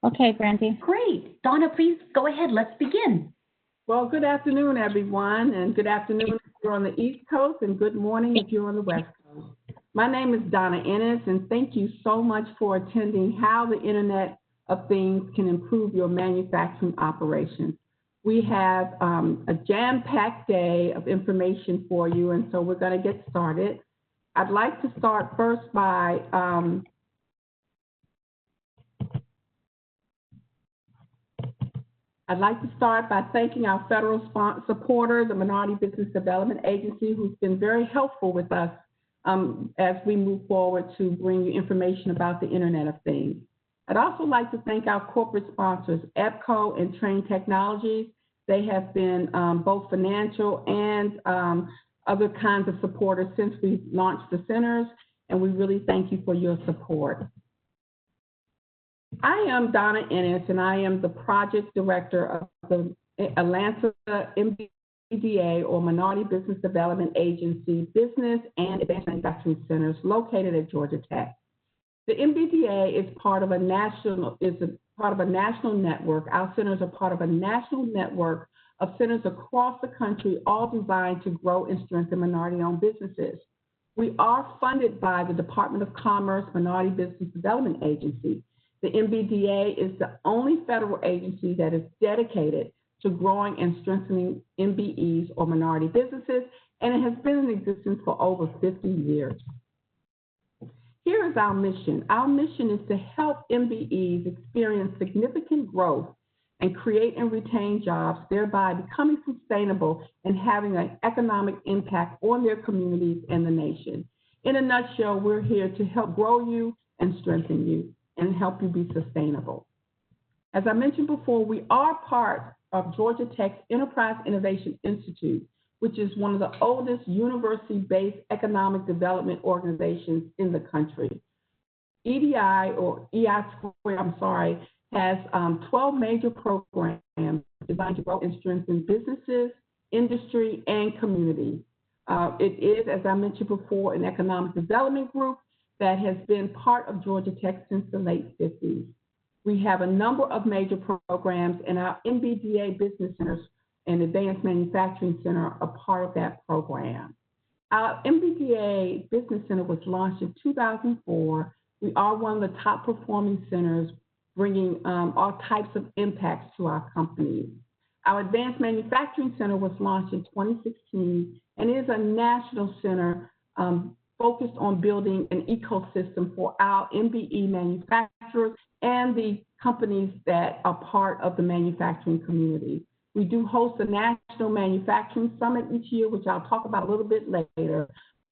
Okay, Brandy. Great. Donna, please go ahead. Let's begin. Well, good afternoon, everyone, and good afternoon if you're on the East Coast, and good morning if you're on the West Coast. My name is Donna Ennis, and thank you so much for attending How the Internet of Things Can Improve Your Manufacturing Operations. We have a jam-packed day of information for you, and so we're going to get started. I'd like to start first by thanking our federal supporter, the Minority Business Development Agency, who's been very helpful with us as we move forward to bring you information about the Internet of Things. I'd also like to thank our corporate sponsors, EPCO and Train Technologies. They have been both financial and other kinds of supporters since we launched the centers, and we really thank you for your support. I am Donna Ennis, and I am the project director of the Atlanta MBDA, or Minority Business Development Agency, Business and Advanced Manufacturing Centers located at Georgia Tech. The MBDA is part of a national network. Our centers are part of a national network of centers across the country, all designed to grow and strengthen minority-owned businesses. We are funded by the Department of Commerce Minority Business Development Agency. The MBDA is the only federal agency that is dedicated to growing and strengthening MBEs, or minority businesses, and it has been in existence for over 50 years. Here is our mission. Our mission is to help MBEs experience significant growth and create and retain jobs, thereby becoming sustainable and having an economic impact on their communities and the nation. In a nutshell, we're here to help grow you and strengthen you and help you be sustainable. As I mentioned before, we are part of Georgia Tech's Enterprise Innovation Institute, which is one of the oldest university-based economic development organizations in the country. EDI, or EI2, has 12 major programs designed to grow and strengthen businesses, industry, and community. It is, as I mentioned before, an economic development group that has been part of Georgia Tech since the late 50s. We have a number of major programs, and our MBDA Business Centers and Advanced Manufacturing Center are part of that program. Our MBDA Business Center was launched in 2004. We are one of the top performing centers, bringing all types of impacts to our companies. Our Advanced Manufacturing Center was launched in 2016 and is a national center focused on building an ecosystem for our MBE manufacturers and the companies that are part of the manufacturing community. We do host a National Manufacturing Summit each year, which I'll talk about a little bit later.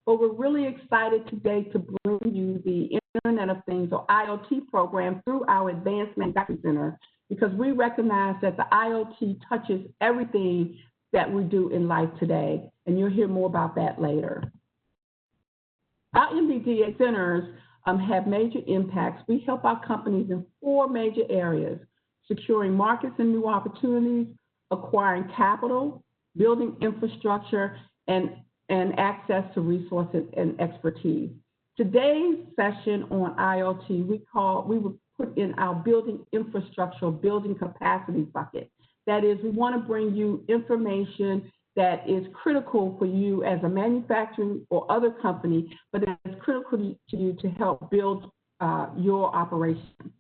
But we're really excited today to bring you the Internet of Things, or IoT, program through our Advanced Manufacturing Center, because we recognize that the IoT touches everything that we do in life today, and you'll hear more about that later. Our MBDA centers have major impacts. We help our companies in 4 major areas: securing markets and new opportunities, acquiring capital, building infrastructure, and access to resources and expertise. Today's session on IoT, we would put in our building infrastructure, building capacity bucket. That is, we want to bring you information that is critical for you as a manufacturing or other company, but it's critical to you to help build your operation.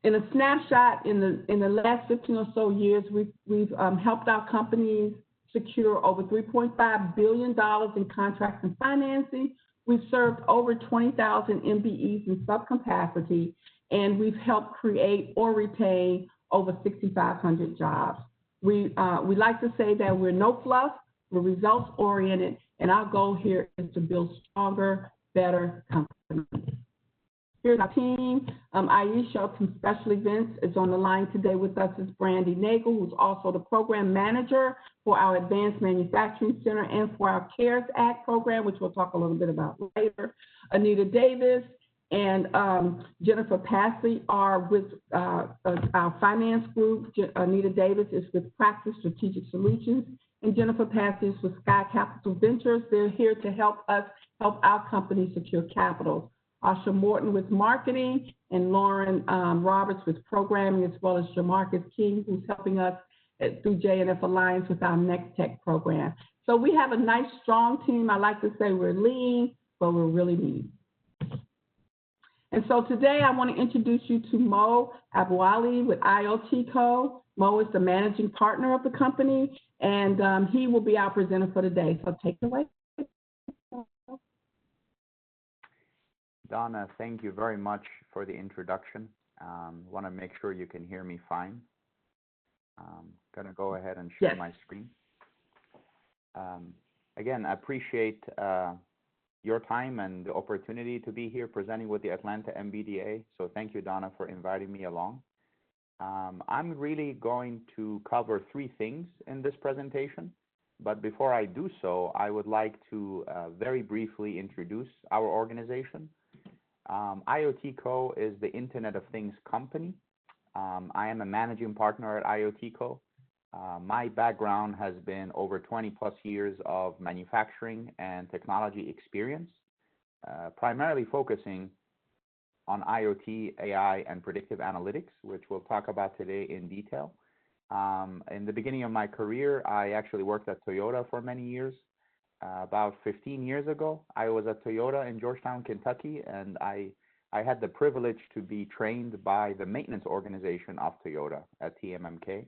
In a snapshot, in the last 15 or so years, we've helped our companies secure over $3.5 billion in contracts and financing. We've served over 20,000 MBEs in subcapacity, and we've helped create or retain over 6,500 jobs. We like to say that we're no fluff, we're results oriented, and our goal here is to build stronger, better companies. Here's our team. Aisha from Special Events is on the line today with us. Is Brandy Nagel, who's also the program manager for our Advanced Manufacturing Center and for our CARES Act program, which we'll talk a little bit about later. Anita Davis and Jennifer Pasley are with our finance group. Anita Davis is with Practice Strategic Solutions, and Jennifer Pasley is with Sky Capital Ventures. They're here to help us help our company secure capital. Asha Morton with marketing, and Lauren Roberts with programming, as well as Jamarcus King, who's helping us through JNF Alliance with our Next Tech program. So we have a nice, strong team. I like to say we're lean, but we're really mean. And so today I want to introduce you to Mo Abu Ali with IoT Co. Mo is the managing partner of the company, and he will be our presenter for today. So take it away. Donna, thank you very much for the introduction. Want to make sure you can hear me fine. Going to go ahead and share my screen. Again, I appreciate your time and the opportunity to be here presenting with the Atlanta MBDA. So thank you, Donna, for inviting me along. I'm really going to cover three things in this presentation. But before I do so, I would like to very briefly introduce our organization. IoT Co. is the Internet of Things company. I am a managing partner at IoT Co. My background has been over 20 plus years of manufacturing and technology experience, primarily focusing on IoT, AI, and predictive analytics, which we'll talk about today in detail. In the beginning of my career, I actually worked at Toyota for many years. About 15 years ago, I was at Toyota in Georgetown, Kentucky, and I had the privilege to be trained by the maintenance organization of Toyota at TMMK.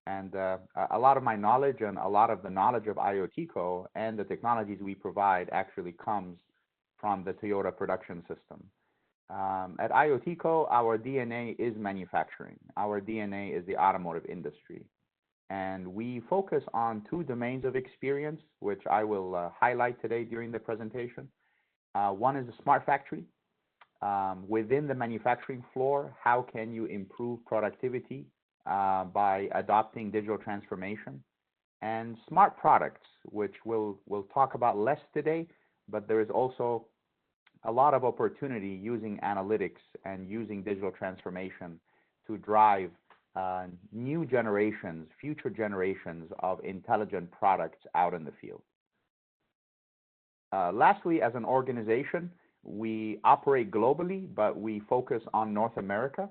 And a lot of my knowledge and a lot of the knowledge of IoT Co. and the technologies we provide actually comes from the Toyota production system. At IoT Co., our DNA is manufacturing. Our DNA is the automotive industry. And we focus on two domains of experience, which I will highlight today during the presentation. One is the smart factory. Within the manufacturing floor, how can you improve productivity by adopting digital transformation? And smart products, which we'll talk about less today, but there is also a lot of opportunity using analytics and using digital transformation to drive new generations, future generations of intelligent products out in the field. Lastly, as an organization, we operate globally, but we focus on North America.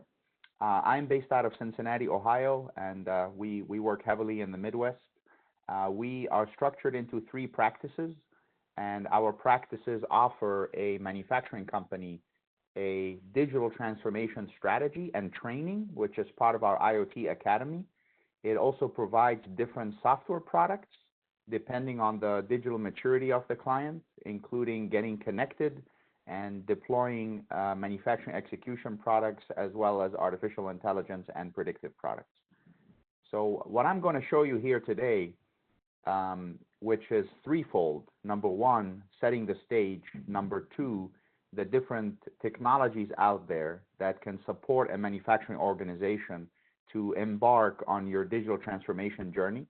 I'm based out of Cincinnati, Ohio, and we work heavily in the Midwest. We are structured into three practices, and our practices offer a manufacturing company a digital transformation strategy and training, which is part of our IoT Academy. It also provides different software products depending on the digital maturity of the client, including getting connected and deploying manufacturing execution products, as well as artificial intelligence and predictive products. So what I'm going to show you here today, which is threefold. Number one, setting the stage. Number two, the different technologies out there that can support a manufacturing organization to embark on your digital transformation journey.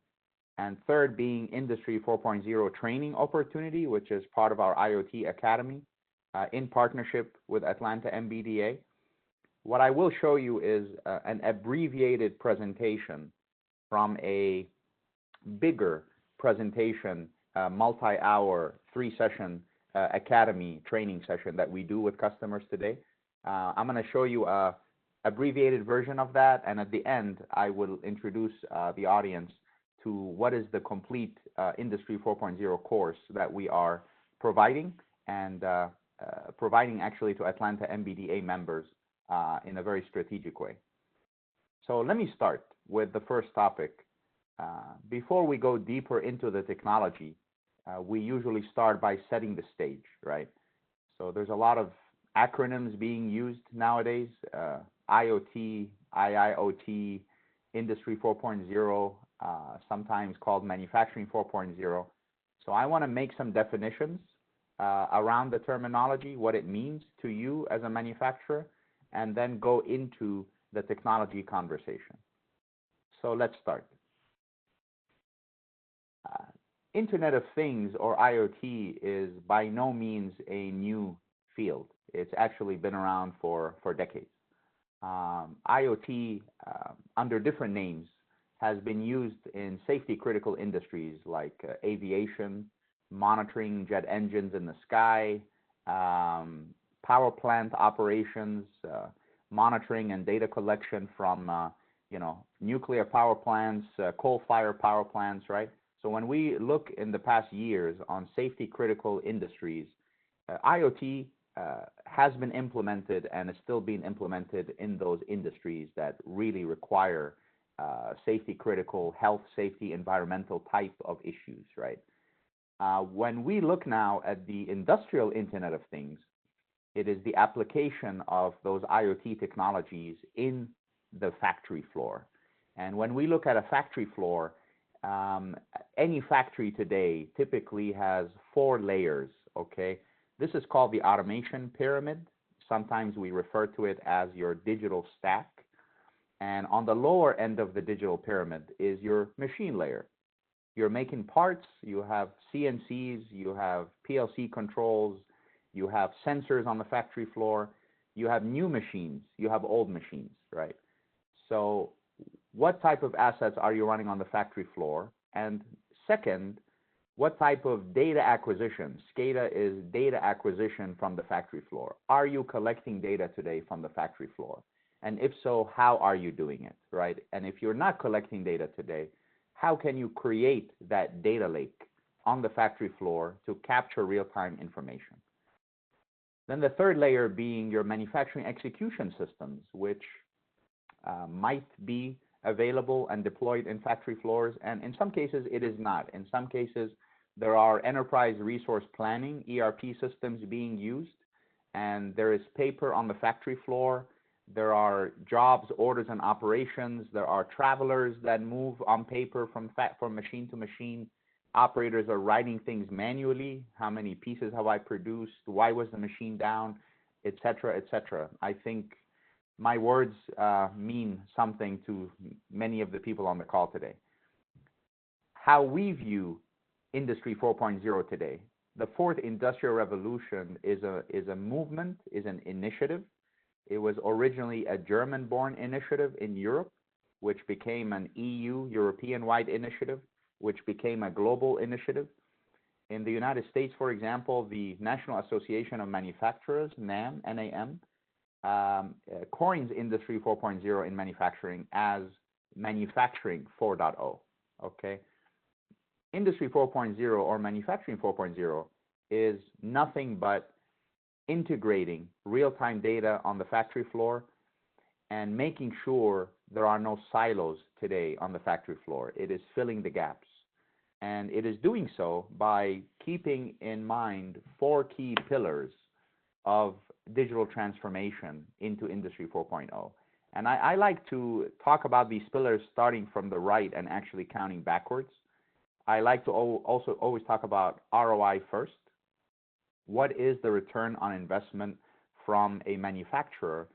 And third being Industry 4.0 training opportunity, which is part of our IoT Academy in partnership with Atlanta MBDA. What I will show you is an abbreviated presentation from a bigger presentation, multi-hour, three-session Academy training session that we do with customers today. I'm going to show you a abbreviated version of that, and at the end, I will introduce the audience to what is the complete Industry 4.0 course that we are providing, and providing actually to Atlanta MBDA members in a very strategic way. So let me start with the first topic. Before we go deeper into the technology, we usually start by setting the stage, right? So there's a lot of acronyms being used nowadays, IoT, IIoT, Industry 4.0, sometimes called Manufacturing 4.0. So I want to make some definitions around the terminology, what it means to you as a manufacturer, and then go into the technology conversation. So let's start. Internet of Things, or IoT, is by no means a new field. It's actually been around for decades. IoT, under different names, has been used in safety critical industries like aviation, monitoring jet engines in the sky, power plant operations, monitoring and data collection from nuclear power plants, coal-fired power plants, right? So when we look in the past years on safety critical industries, IoT has been implemented and is still being implemented in those industries that really require safety critical, health, safety, environmental type of issues, right? When we look now at the industrial Internet of Things, it is the application of those IoT technologies in the factory floor. And when we look at a factory floor, any factory today typically has 4 layers, okay? This is called the automation pyramid. Sometimes we refer to it as your digital stack. And on the lower end of the digital pyramid is your machine layer. You're making parts, you have CNCs, you have PLC controls, you have sensors on the factory floor, you have new machines, you have old machines, right? So what type of assets are you running on the factory floor? And second, what type of data acquisition? SCADA is data acquisition from the factory floor. Are you collecting data today from the factory floor? And if so, how are you doing it, right? And if you're not collecting data today, how can you create that data lake on the factory floor to capture real-time information? Then the third layer being your manufacturing execution systems, which might be available and deployed in factory floors, and in some cases it is not. In some cases, there are enterprise resource planning, ERP systems being used, and there is paper on the factory floor. There are jobs, orders, and operations. There are travelers that move on paper from machine to machine. Operators are writing things manually. How many pieces have I produced? Why was the machine down? Et cetera, et cetera. I think my words mean something to many of the people on the call today. How we view Industry 4.0 today, the fourth industrial revolution is a movement, is an initiative. It was originally a German-born initiative in Europe, which became an EU, European-wide initiative, which became a global initiative. In the United States, for example, the National Association of Manufacturers, NAM, coins Industry 4.0 in manufacturing as Manufacturing 4.0, okay? Industry 4.0 or Manufacturing 4.0 is nothing but integrating real-time data on the factory floor and making sure there are no silos today on the factory floor. It is filling the gaps. And it is doing so by keeping in mind 4 key pillars of digital transformation into Industry 4.0. And I like to talk about these pillars starting from the right and actually counting backwards. I like to also always talk about ROI first. What is the return on investment from a manufacturer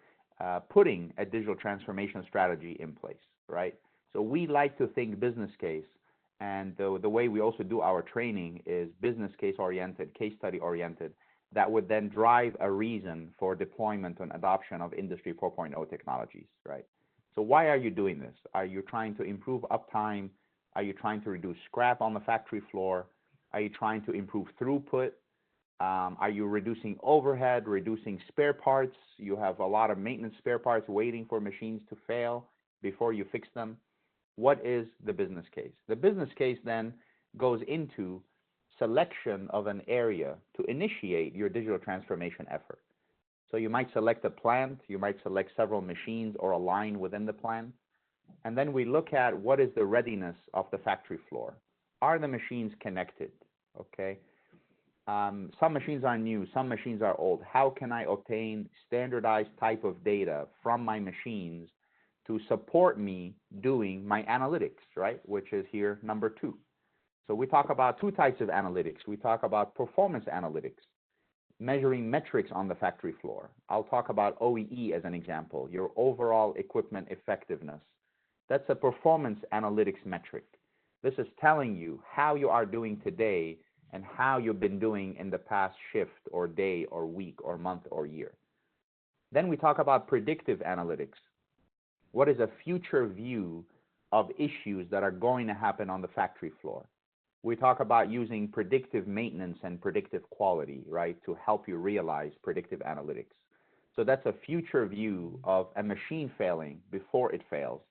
putting a digital transformation strategy in place, right? So we like to think business case, and the way we also do our training is business case oriented, case study oriented, that would then drive a reason for deployment and adoption of Industry 4.0 technologies, right? So why are you doing this? Are you trying to improve uptime? Are you trying to reduce scrap on the factory floor? Are you trying to improve throughput? Are you reducing overhead, reducing spare parts? You have a lot of maintenance spare parts waiting for machines to fail before you fix them. What is the business case? The business case then goes into selection of an area to initiate your digital transformation effort. So you might select a plant, you might select several machines or a line within the plant, and then we look at what is the readiness of the factory floor. Are the machines connected? Okay. Some machines are new, some machines are old. How can I obtain standardized type of data from my machines to support me doing my analytics, right? Which is here number 2. So we talk about 2 types of analytics. We talk about performance analytics, measuring metrics on the factory floor. I'll talk about OEE as an example, your overall equipment effectiveness. That's a performance analytics metric. This is telling you how you are doing today and how you've been doing in the past shift or day or week or month or year. Then we talk about predictive analytics. What is a future view of issues that are going to happen on the factory floor? We talk about using predictive maintenance and predictive quality, right, to help you realize predictive analytics. So that's a future view of a machine failing before it fails,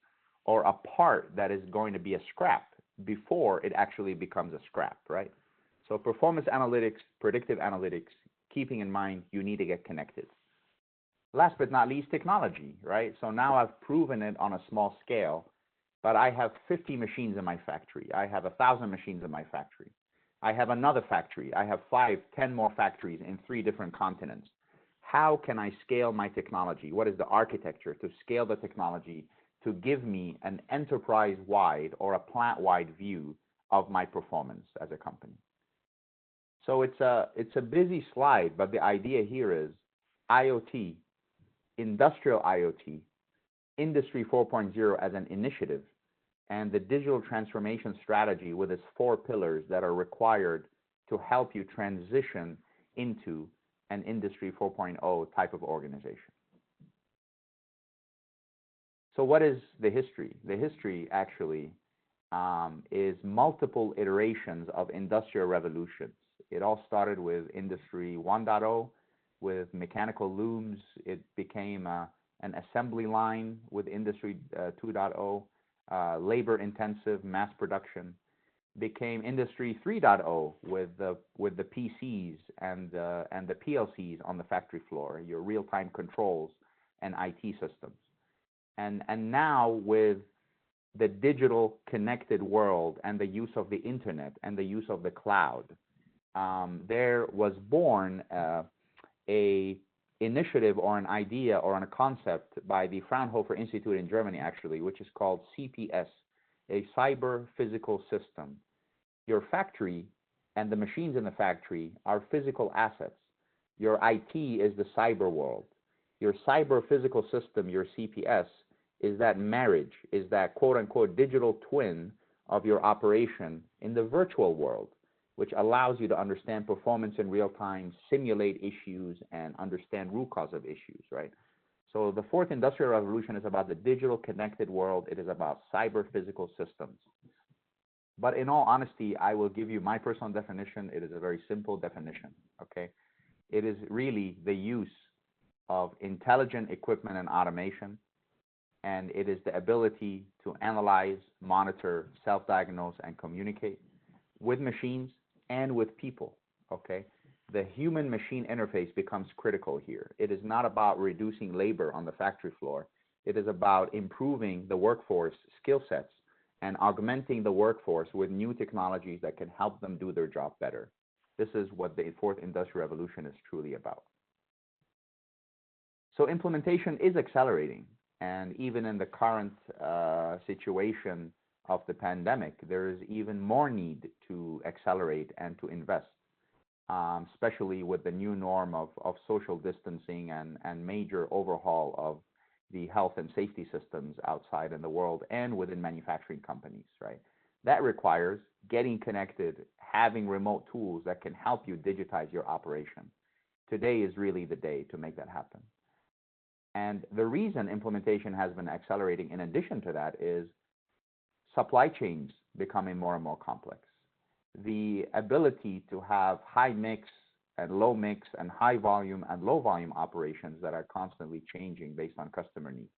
or a part that is going to be a scrap before it actually becomes a scrap, right? So performance analytics, predictive analytics, keeping in mind you need to get connected. Last but not least, technology, right? So now I've proven it on a small scale, but I have 50 machines in my factory. I have 1,000 machines in my factory. I have another factory. I have 5, 10 more factories in 3 different continents. How can I scale my technology? What is the architecture to scale the technology to give me an enterprise-wide or a plant-wide view of my performance as a company? So it's a busy slide, but the idea here is IoT, industrial IoT, Industry 4.0 as an initiative, and the digital transformation strategy with its 4 pillars that are required to help you transition into an Industry 4.0 type of organization. So what is the history? The history actually is multiple iterations of industrial revolutions. It all started with Industry 1.0, with mechanical looms. It became an assembly line with Industry 2.0, labor-intensive mass production. Became Industry 3.0 with the PCs and the PLCs on the factory floor, your real-time controls and IT systems. And now with the digital connected world and the use of the internet and the use of the cloud, there was born a initiative or an idea or a concept by the Fraunhofer Institute in Germany, actually, which is called CPS, a cyber physical system. Your factory and the machines in the factory are physical assets. Your IT is the cyber world. Your cyber physical system, your CPS, is that marriage, is that quote-unquote digital twin of your operation in the virtual world, which allows you to understand performance in real time, simulate issues, and understand root cause of issues, right? So the 4th Industrial Revolution is about the digital connected world. It is about cyber physical systems. But in all honesty, I will give you my personal definition. It is a very simple definition, okay? It is really the use of intelligent equipment and automation, and it is the ability to analyze, monitor, self-diagnose, and communicate with machines and with people, okay? The human-machine interface becomes critical here. It is not about reducing labor on the factory floor. It is about improving the workforce skill sets and augmenting the workforce with new technologies that can help them do their job better. This is what the 4th Industrial Revolution is truly about. So implementation is accelerating, and even in the current situation of the pandemic, there is even more need to accelerate and to invest, especially with the new norm of social distancing and major overhaul of the health and safety systems outside in the world and within manufacturing companies, right? That requires getting connected, having remote tools that can help you digitize your operation. Today is really the day to make that happen. And the reason implementation has been accelerating in addition to that is supply chains becoming more and more complex. The ability to have high mix and low mix and high volume and low volume operations that are constantly changing based on customer needs.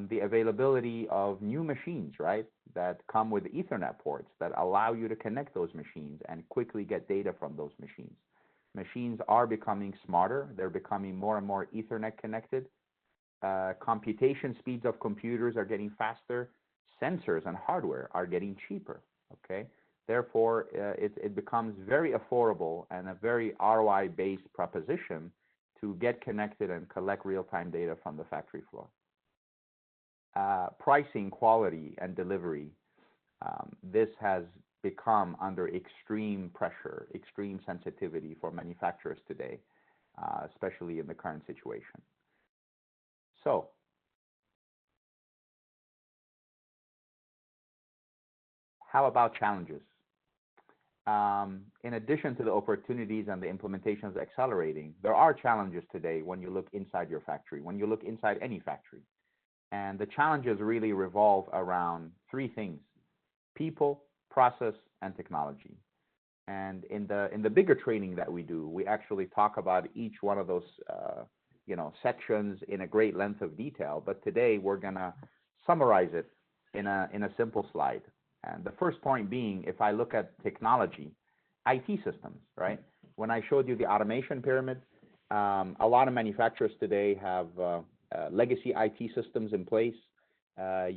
The availability of new machines, right, that come with Ethernet ports that allow you to connect those machines and quickly get data from those machines. Machines are becoming smarter. They're becoming more and more Ethernet connected. Computation speeds of computers are getting faster. Sensors and hardware are getting cheaper, okay? Therefore, it becomes very affordable and a very ROI-based proposition to get connected and collect real-time data from the factory floor. Pricing, quality, and delivery, this has become under extreme pressure, extreme sensitivity for manufacturers today, especially in the current situation. So, how about challenges? In addition to the opportunities and the implementations accelerating, there are challenges today when you look inside your factory, when you look inside any factory. And the challenges really revolve around 3 things: people, process, and technology. And in the bigger training that we do, we actually talk about each one of those sections in a great length of detail. But today we're gonna summarize it in a simple slide. And the first point being, if I look at technology, IT systems, right? When I showed you the automation pyramid, a lot of manufacturers today have legacy IT systems in place.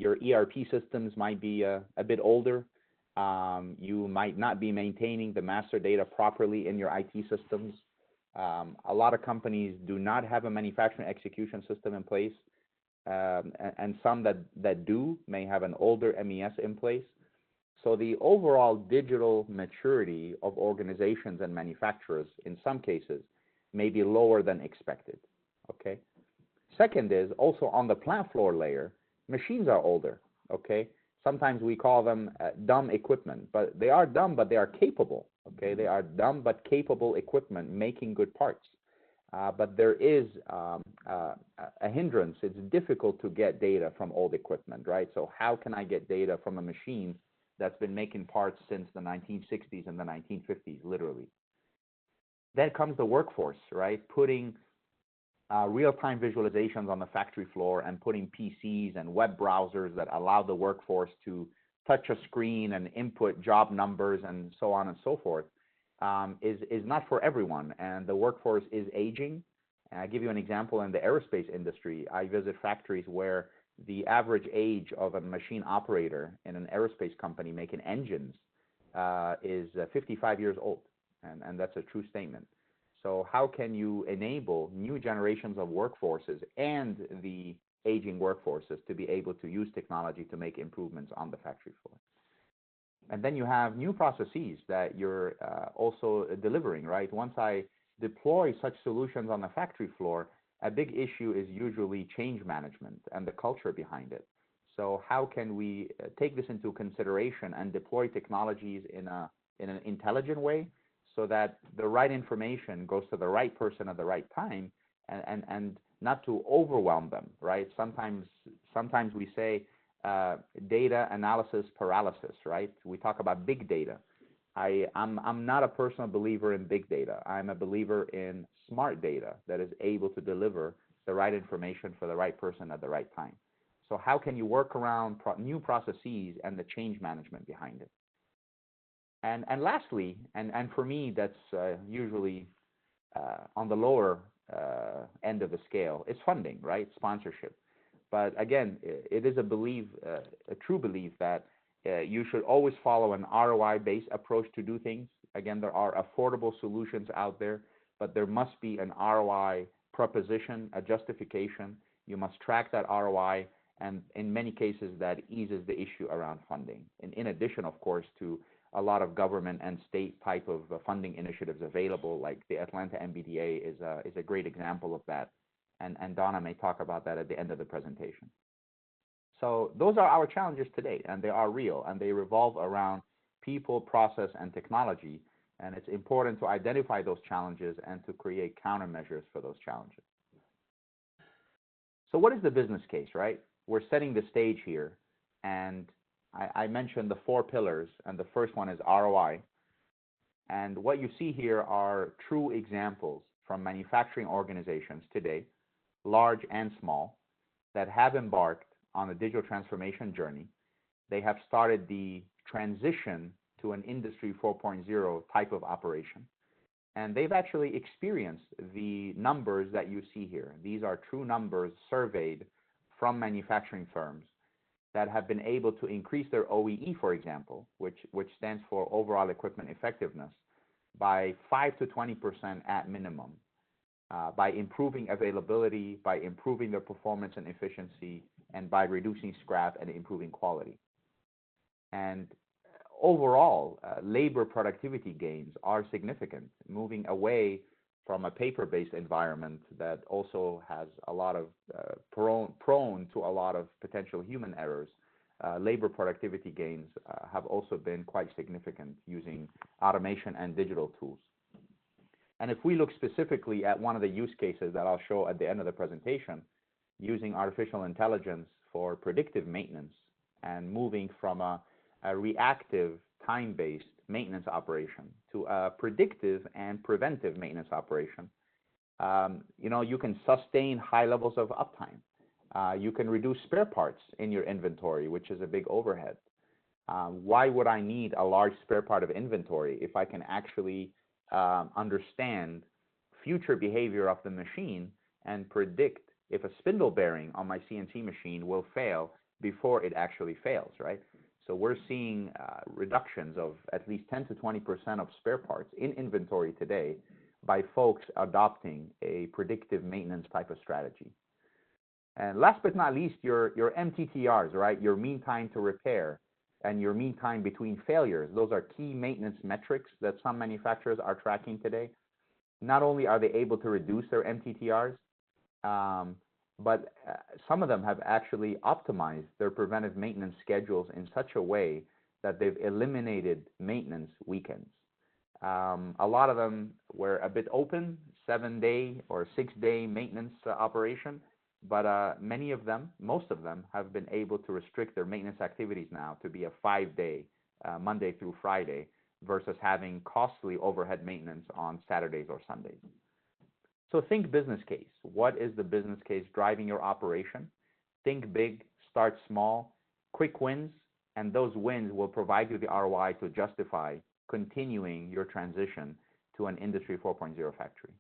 Your ERP systems might be a bit older. You might not be maintaining the master data properly in your IT systems. A lot of companies do not have a manufacturing execution system in place, and some that do may have an older MES in place. So the overall digital maturity of organizations and manufacturers, in some cases, may be lower than expected, okay? Second is also on the plant floor layer, machines are older, okay? Sometimes we call them dumb equipment, but they are dumb, but they are capable, okay? They are dumb but capable equipment making good parts. But there is a hindrance. It's difficult to get data from old equipment, right? So how can I get data from a machine that's been making parts since the 1960s and the 1950s, literally? Then comes the workforce, right? Putting real-time visualizations on the factory floor and putting PCs and web browsers that allow the workforce to touch a screen and input job numbers and so on and so forth is not for everyone. And the workforce is aging. And I'll give you an example in the aerospace industry. I visit factories where the average age of a machine operator in an aerospace company making engines is 55 years old. And that's a true statement. So how can you enable new generations of workforces and the aging workforces to be able to use technology to make improvements on the factory floor? And then you have new processes that you're also delivering, right? Once I deploy such solutions on the factory floor, a big issue is usually change management and the culture behind it. So how can we take this into consideration and deploy technologies in an intelligent way, so that the right information goes to the right person at the right time, and not to overwhelm them, right? Sometimes we say data analysis paralysis, right? We talk about big data. I'm not a personal believer in big data. I'm a believer in smart data that is able to deliver the right information for the right person at the right time. So how can you work around new processes and the change management behind it? And lastly, and for me, that's usually on the lower end of the scale, is funding, right? Sponsorship. But again, it is a true belief that you should always follow an ROI-based approach to do things. Again, there are affordable solutions out there, but there must be an ROI proposition, a justification. You must track that ROI, and in many cases, that eases the issue around funding. And in addition, of course, to a lot of government and state type of funding initiatives available, like the Atlanta MBDA is a great example of that. And Donna may talk about that at the end of the presentation. So those are our challenges today, and they are real, and they revolve around people, process, and technology. And it's important to identify those challenges and to create countermeasures for those challenges. So what is the business case, right? We're setting the stage here, and I mentioned the 4 pillars, and the first one is ROI. And what you see here are true examples from manufacturing organizations today, large and small, that have embarked on a digital transformation journey. They have started the transition to an Industry 4.0 type of operation. And they've actually experienced the numbers that you see here. These are true numbers surveyed from manufacturing firms that have been able to increase their OEE, for example, which stands for overall equipment effectiveness, by 5 to 20% at minimum, by improving availability, by improving their performance and efficiency, and by reducing scrap and improving quality. And overall, labor productivity gains are significant, moving away from a paper-based environment that also has a lot of prone to a lot of potential human errors. Labor productivity gains have also been quite significant using automation and digital tools. And if we look specifically at one of the use cases that I'll show at the end of the presentation, using artificial intelligence for predictive maintenance and moving from a reactive time-based maintenance operation to a predictive and preventive maintenance operation, you can sustain high levels of uptime. You can reduce spare parts in your inventory, which is a big overhead. Why would I need a large spare part of inventory if I can actually understand future behavior of the machine and predict if a spindle bearing on my CNC machine will fail before it actually fails, right? So we're seeing reductions of at least 10 to 20% of spare parts in inventory today by folks adopting a predictive maintenance type of strategy. And last but not least, your MTTRs, right? Your mean time to repair and your mean time between failures. Those are key maintenance metrics that some manufacturers are tracking today. Not only are they able to reduce their MTTRs, but some of them have actually optimized their preventive maintenance schedules in such a way that they've eliminated maintenance weekends. A lot of them were a bit open, 7-day or 6-day maintenance operation, but many of them, most of them, have been able to restrict their maintenance activities now to be a 5-day, Monday through Friday, versus having costly overhead maintenance on Saturdays or Sundays. So think business case. What is the business case driving your operation? Think big, start small, quick wins, and those wins will provide you the ROI to justify continuing your transition to an Industry 4.0 factory.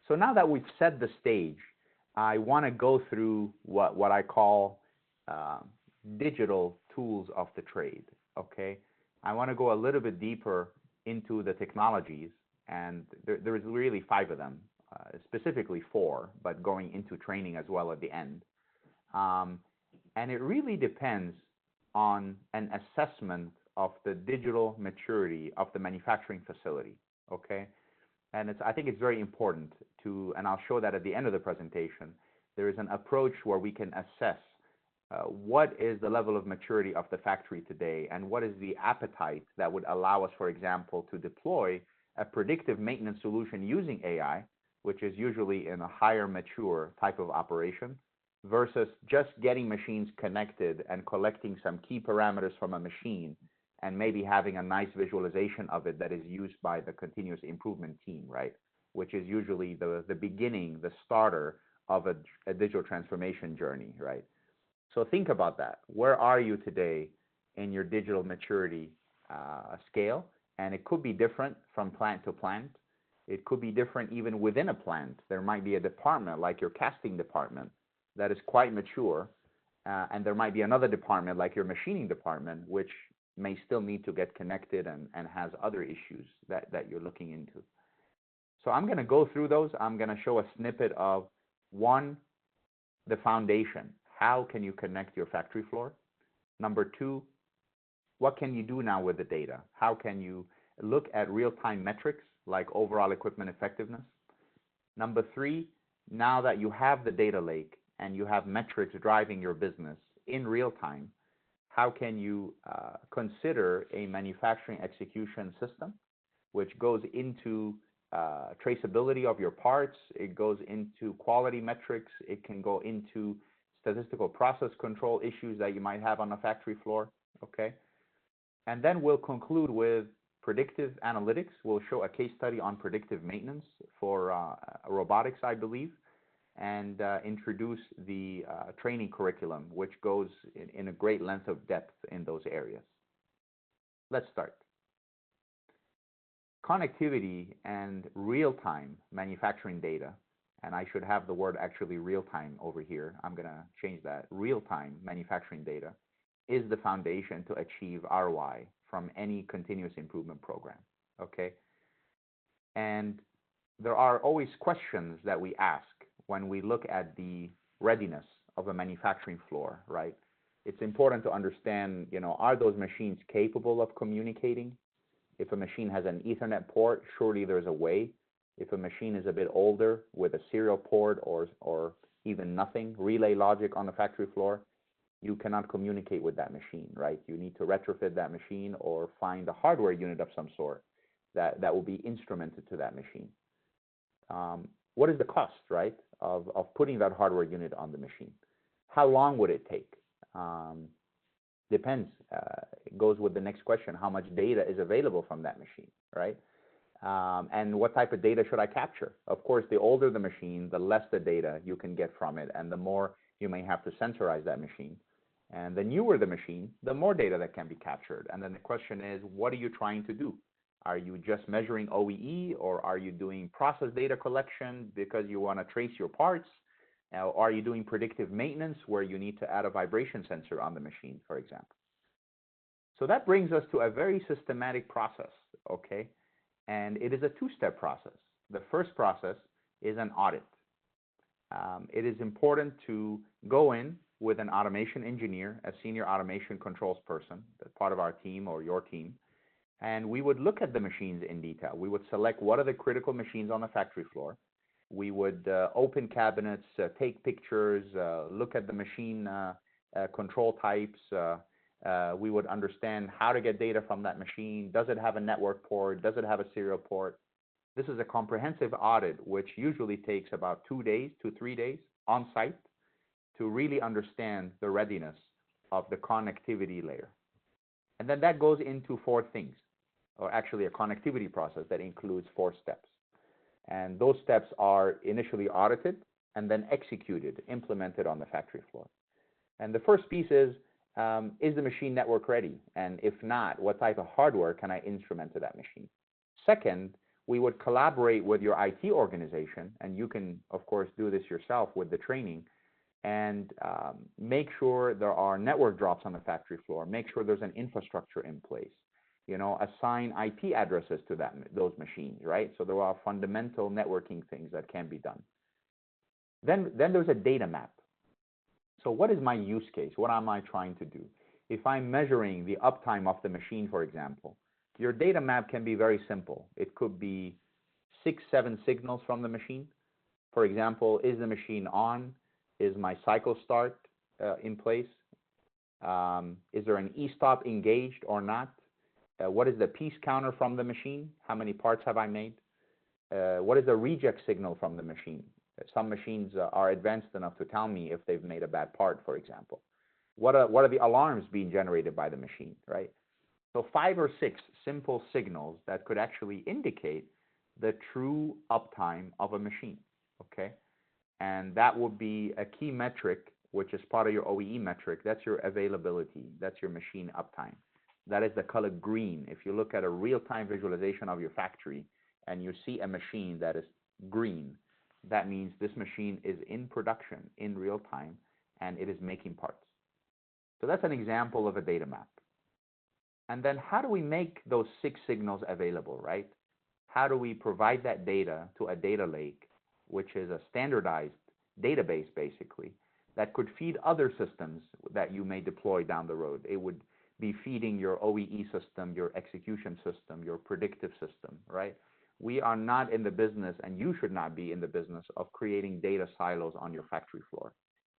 So now that we've set the stage, I want to go through what I call digital tools of the trade, okay? I want to go a little bit deeper into the technologies, and there is really 5 of them, specifically 4, but going into training as well at the end. And it really depends on an assessment of the digital maturity of the manufacturing facility, okay? And I think it's very important to, and I'll show that at the end of the presentation, there is an approach where we can assess what is the level of maturity of the factory today, and what is the appetite that would allow us, for example, to deploy a predictive maintenance solution using AI, which is usually in a higher mature type of operation, versus just getting machines connected and collecting some key parameters from a machine and maybe having a nice visualization of it that is used by the continuous improvement team, right? Which is usually the beginning, the starter of a digital transformation journey, right? So think about that. Where are you today in your digital maturity scale? And it could be different from plant to plant. It could be different even within a plant. There might be a department like your casting department that is quite mature, and there might be another department like your machining department, which may still need to get connected and has other issues that you're looking into. So I'm going to go through those. I'm going to show a snippet of 1, the foundation. How can you connect your factory floor? Number 2, what can you do now with the data? How can you look at real-time metrics like overall equipment effectiveness? Number 3, now that you have the data lake and you have metrics driving your business in real time, how can you consider a manufacturing execution system, which goes into traceability of your parts, it goes into quality metrics, it can go into statistical process control issues that you might have on a factory floor, okay? And then we'll conclude with predictive analytics. We'll show a case study on predictive maintenance for robotics, I believe, and introduce the training curriculum, which goes in a great length of depth in those areas. Let's start. Connectivity and real-time manufacturing data, and I should have the word actually real-time over here. I'm going to change that. Real-time manufacturing data is the foundation to achieve ROI from any continuous improvement program, okay? And there are always questions that we ask when we look at the readiness of a manufacturing floor, right? It's important to understand, are those machines capable of communicating? If a machine has an Ethernet port, surely there's a way. If a machine is a bit older with a serial port or even nothing, relay logic on the factory floor, you cannot communicate with that machine, right? You need to retrofit that machine or find a hardware unit of some sort that will be instrumented to that machine. What is the cost, right, of putting that hardware unit on the machine? How long would it take? Depends. It goes with the next question: how much data is available from that machine, right? And what type of data should I capture? Of course, the older the machine, the less the data you can get from it, and the more you may have to sensorize that machine. And the newer the machine, the more data that can be captured. And then the question is, what are you trying to do? Are you just measuring OEE, or are you doing process data collection because you want to trace your parts? Are you doing predictive maintenance where you need to add a vibration sensor on the machine, for example? So that brings us to a very systematic process, okay? And it is a two-step process. The first process is an audit. It is important to go in with an automation engineer, a senior automation controls person, that's part of our team or your team, and we would look at the machines in detail. We would select what are the critical machines on the factory floor. We would open cabinets, take pictures, look at the machine control types. We would understand how to get data from that machine. Does it have a network port? Does it have a serial port? This is a comprehensive audit, which usually takes about 2 days to 3 days on site to really understand the readiness of the connectivity layer. And then that goes into 4 things, or actually a connectivity process that includes 4 steps. And those steps are initially audited and then executed, implemented on the factory floor. And the first piece is the machine network ready? And if not, what type of hardware can I instrument to that machine? Second, we would collaborate with your IT organization, and you can, of course, do this yourself with the training, and make sure there are network drops on the factory floor, make sure there's an infrastructure in place, you know, assign IP addresses to those machines, right? So there are fundamental networking things that can be done. Then there's a data map. So what is my use case? What am I trying to do? If I'm measuring the uptime of the machine, for example, your data map can be very simple. It could be 6, 7 signals from the machine. For example, is the machine on? Is my cycle start in place? Is there an e-stop engaged or not? What is the piece counter from the machine? How many parts have I made? What is the reject signal from the machine? Some machines are advanced enough to tell me if they've made a bad part, for example. What are the alarms being generated by the machine, right? So 5 or 6 simple signals that could actually indicate the true uptime of a machine, okay? And that would be a key metric, which is part of your OEE metric. That's your availability. That's your machine uptime. That is the color green. If you look at a real-time visualization of your factory and you see a machine that is green, that means this machine is in production in real time and it is making parts. So that's an example of a data map. And then how do we make those 6 signals available, right? How do we provide that data to a data lake, which is a standardized database, basically, that could feed other systems that you may deploy down the road? It would be feeding your OEE system, your execution system, your predictive system, right? We are not in the business, and you should not be in the business of creating data silos on your factory floor.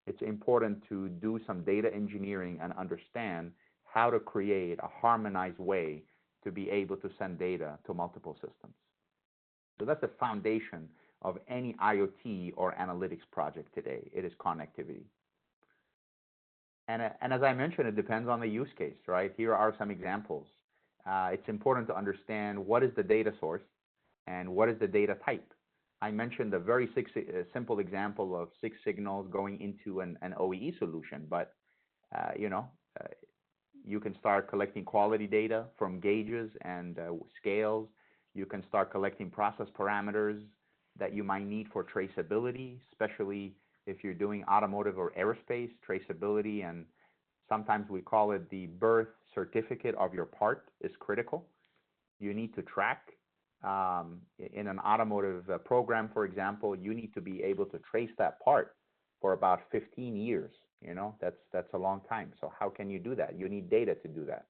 It's important to do some data engineering and understand how to create a harmonized way to be able to send data to multiple systems. So that's the foundation of any IoT or analytics project today. It is connectivity. And as I mentioned, it depends on the use case, right? Here are some examples. It's important to understand what is the data source and what is the data type. I mentioned a very simple example of 6 signals going into an OEE solution, but you can start collecting quality data from gauges and scales. You can start collecting process parameters that you might need for traceability, especially if you're doing automotive or aerospace traceability, and sometimes we call it the birth certificate of your part is critical. You need to track in an automotive program, for example, you need to be able to trace that part for about 15 years. You know, that's a long time. So how can you do that? You need data to do that.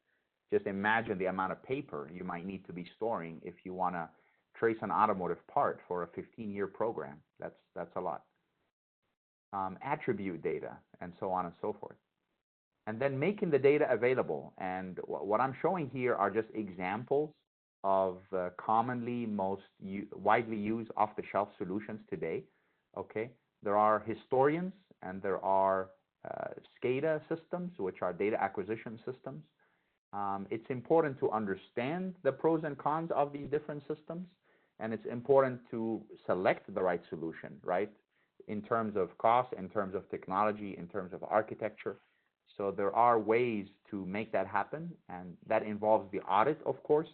Just imagine the amount of paper you might need to be storing if you want to trace an automotive part for a 15-year program. That's a lot. Attribute data, and so on and so forth. And then making the data available. And what I'm showing here are just examples of commonly most widely used off-the-shelf solutions today. Okay, there are historians and there are SCADA systems, which are data acquisition systems. It's important to understand the pros and cons of these different systems, and it's important to select the right solution, right? In terms of cost, in terms of technology, in terms of architecture. So there are ways to make that happen, and that involves the audit, of course.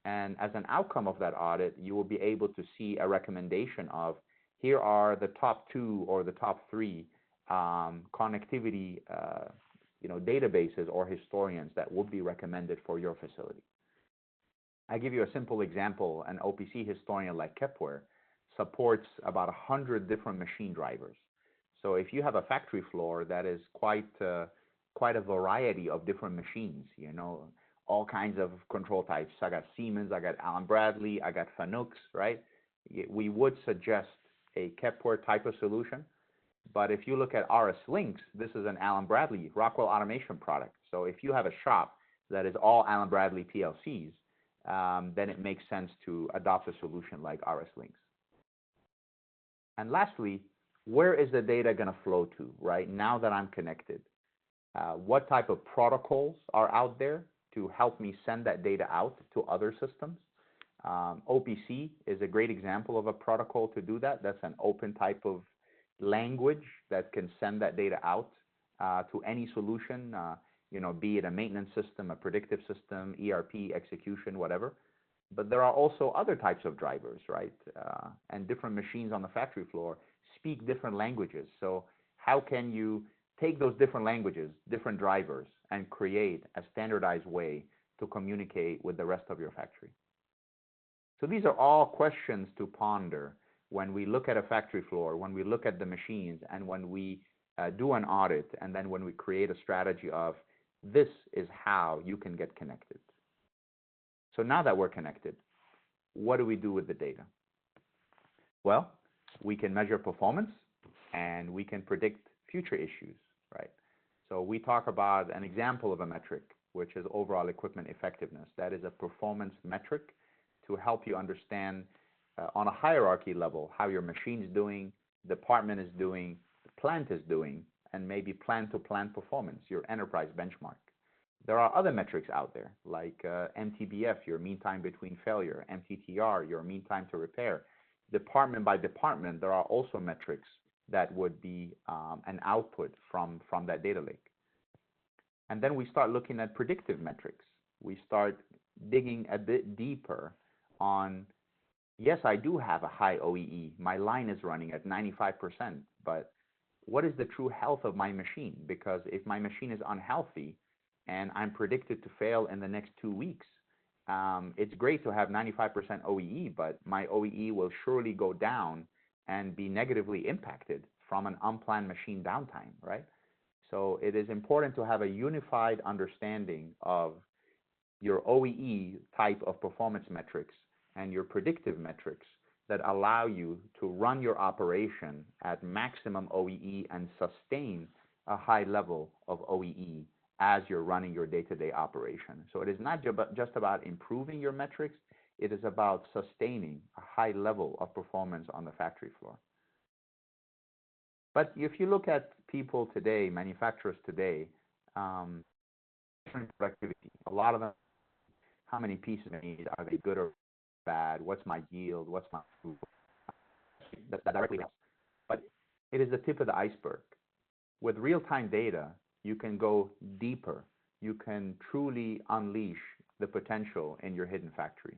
And as an outcome of that audit, you will be able to see a recommendation of, here are the top 2 or the top 3 connectivity databases or historians that would be recommended for your facility. I give you a simple example. An OPC historian like Kepware supports about 100 different machine drivers. So if you have a factory floor that is quite a variety of different machines, all kinds of control types. I got Siemens, I got Allen Bradley, I got Fanuc, right? We would suggest a Kepware type of solution. But if you look at RS Links, this is an Allen Bradley Rockwell Automation product. So if you have a shop that is all Allen Bradley PLCs, then it makes sense to adopt a solution like RS Links. And lastly, where is the data going to flow to, right? Now that I'm connected, what type of protocols are out there to help me send that data out to other systems? OPC is a great example of a protocol to do that. That's an open type of language that can send that data out to any solution, be it a maintenance system, a predictive system, ERP, execution, whatever. But there are also other types of drivers, right? And different machines on the factory floor speak different languages. So how can you take those different languages, different drivers, and create a standardized way to communicate with the rest of your factory? So these are all questions to ponder when we look at a factory floor, when we look at the machines, and when we do an audit, and then when we create a strategy of, this is how you can get connected. So now that we're connected, what do we do with the data? Well, we can measure performance, and we can predict future issues, right? So we talk about an example of a metric, which is overall equipment effectiveness. That is a performance metric to help you understand on a hierarchy level how your machine is doing, department is doing, the plant is doing, and maybe plant-to-plant performance, your enterprise benchmark. There are other metrics out there, like MTBF, your mean time between failure, MTTR, your mean time to repair. Department by department, there are also metrics that would be an output from that data lake. And then we start looking at predictive metrics. We start digging a bit deeper on, yes, I do have a high OEE. My line is running at 95%, but what is the true health of my machine? Because if my machine is unhealthy and I'm predicted to fail in the next 2 weeks, it's great to have 95% OEE, but my OEE will surely go down and be negatively impacted from an unplanned machine downtime, right? So it is important to have a unified understanding of your OEE type of performance metrics and your predictive metrics that allow you to run your operation at maximum OEE and sustain a high level of OEE as you're running your day-to-day operation. So it is not just about improving your metrics, it is about sustaining a high level of performance on the factory floor. But if you look at people today, manufacturers today, different productivity, a lot of them, how many pieces they need, are they good or bad, what's my yield, what's my food, that directly helps. But it is the tip of the iceberg. With real-time data, you can go deeper. You can truly unleash the potential in your hidden factory.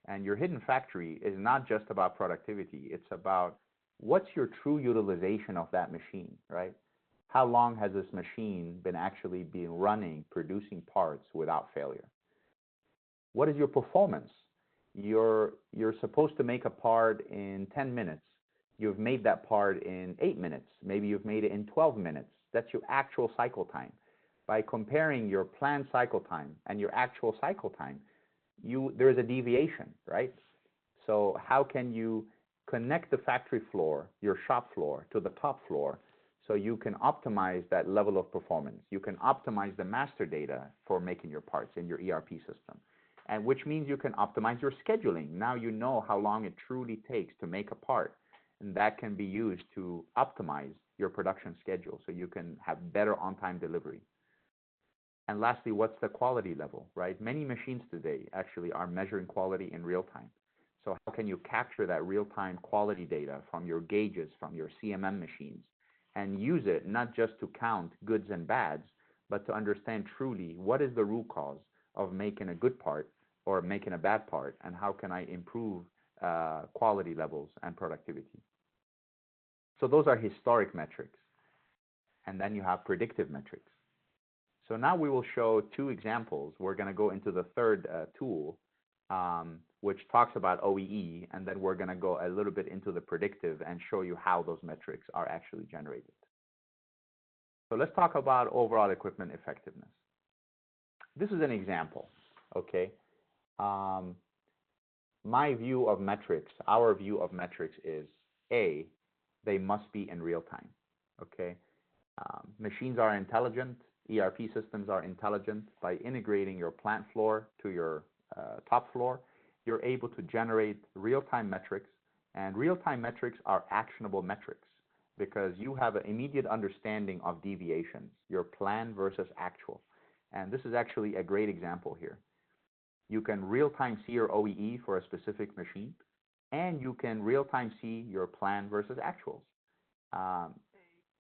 And your hidden factory is not just about productivity, it's about what's your true utilization of that machine, right? How long has this machine been actually running, producing parts without failure? What is your performance? You're supposed to make a part in 10 minutes. You've made that part in 8 minutes. Maybe you've made it in 12 minutes. That's your actual cycle time. By comparing your planned cycle time and your actual cycle time, there is a deviation, right? So how can you connect the factory floor, your shop floor, to the top floor so you can optimize that level of performance? You can optimize the master data for making your parts in your ERP system, and which means you can optimize your scheduling. Now you know how long it truly takes to make a part, and that can be used to optimize your production schedule so you can have better on-time delivery. And lastly, what's the quality level, right? Many machines today actually are measuring quality in real time. So how can you capture that real-time quality data from your gauges, from your CMM machines, and use it not just to count goods and bads, but to understand truly what is the root cause of making a good part or making a bad part, and how can I improve quality levels and productivity. So those are historic metrics. And then you have predictive metrics. So now we will show two examples. We're going to go into the third tool, which talks about OEE, and then we're going to go a little bit into the predictive and show you how those metrics are actually generated. So let's talk about overall equipment effectiveness. This is an example, okay? My view of metrics, our view of metrics is, A, they must be in real time, okay? Machines are intelligent. ERP systems are intelligent. By integrating your plant floor to your top floor, you're able to generate real-time metrics, and real-time metrics are actionable metrics because you have an immediate understanding of deviations, your plan versus actual. And this is actually a great example here. You can real-time see your OEE for a specific machine, and you can real-time see your plan versus actuals.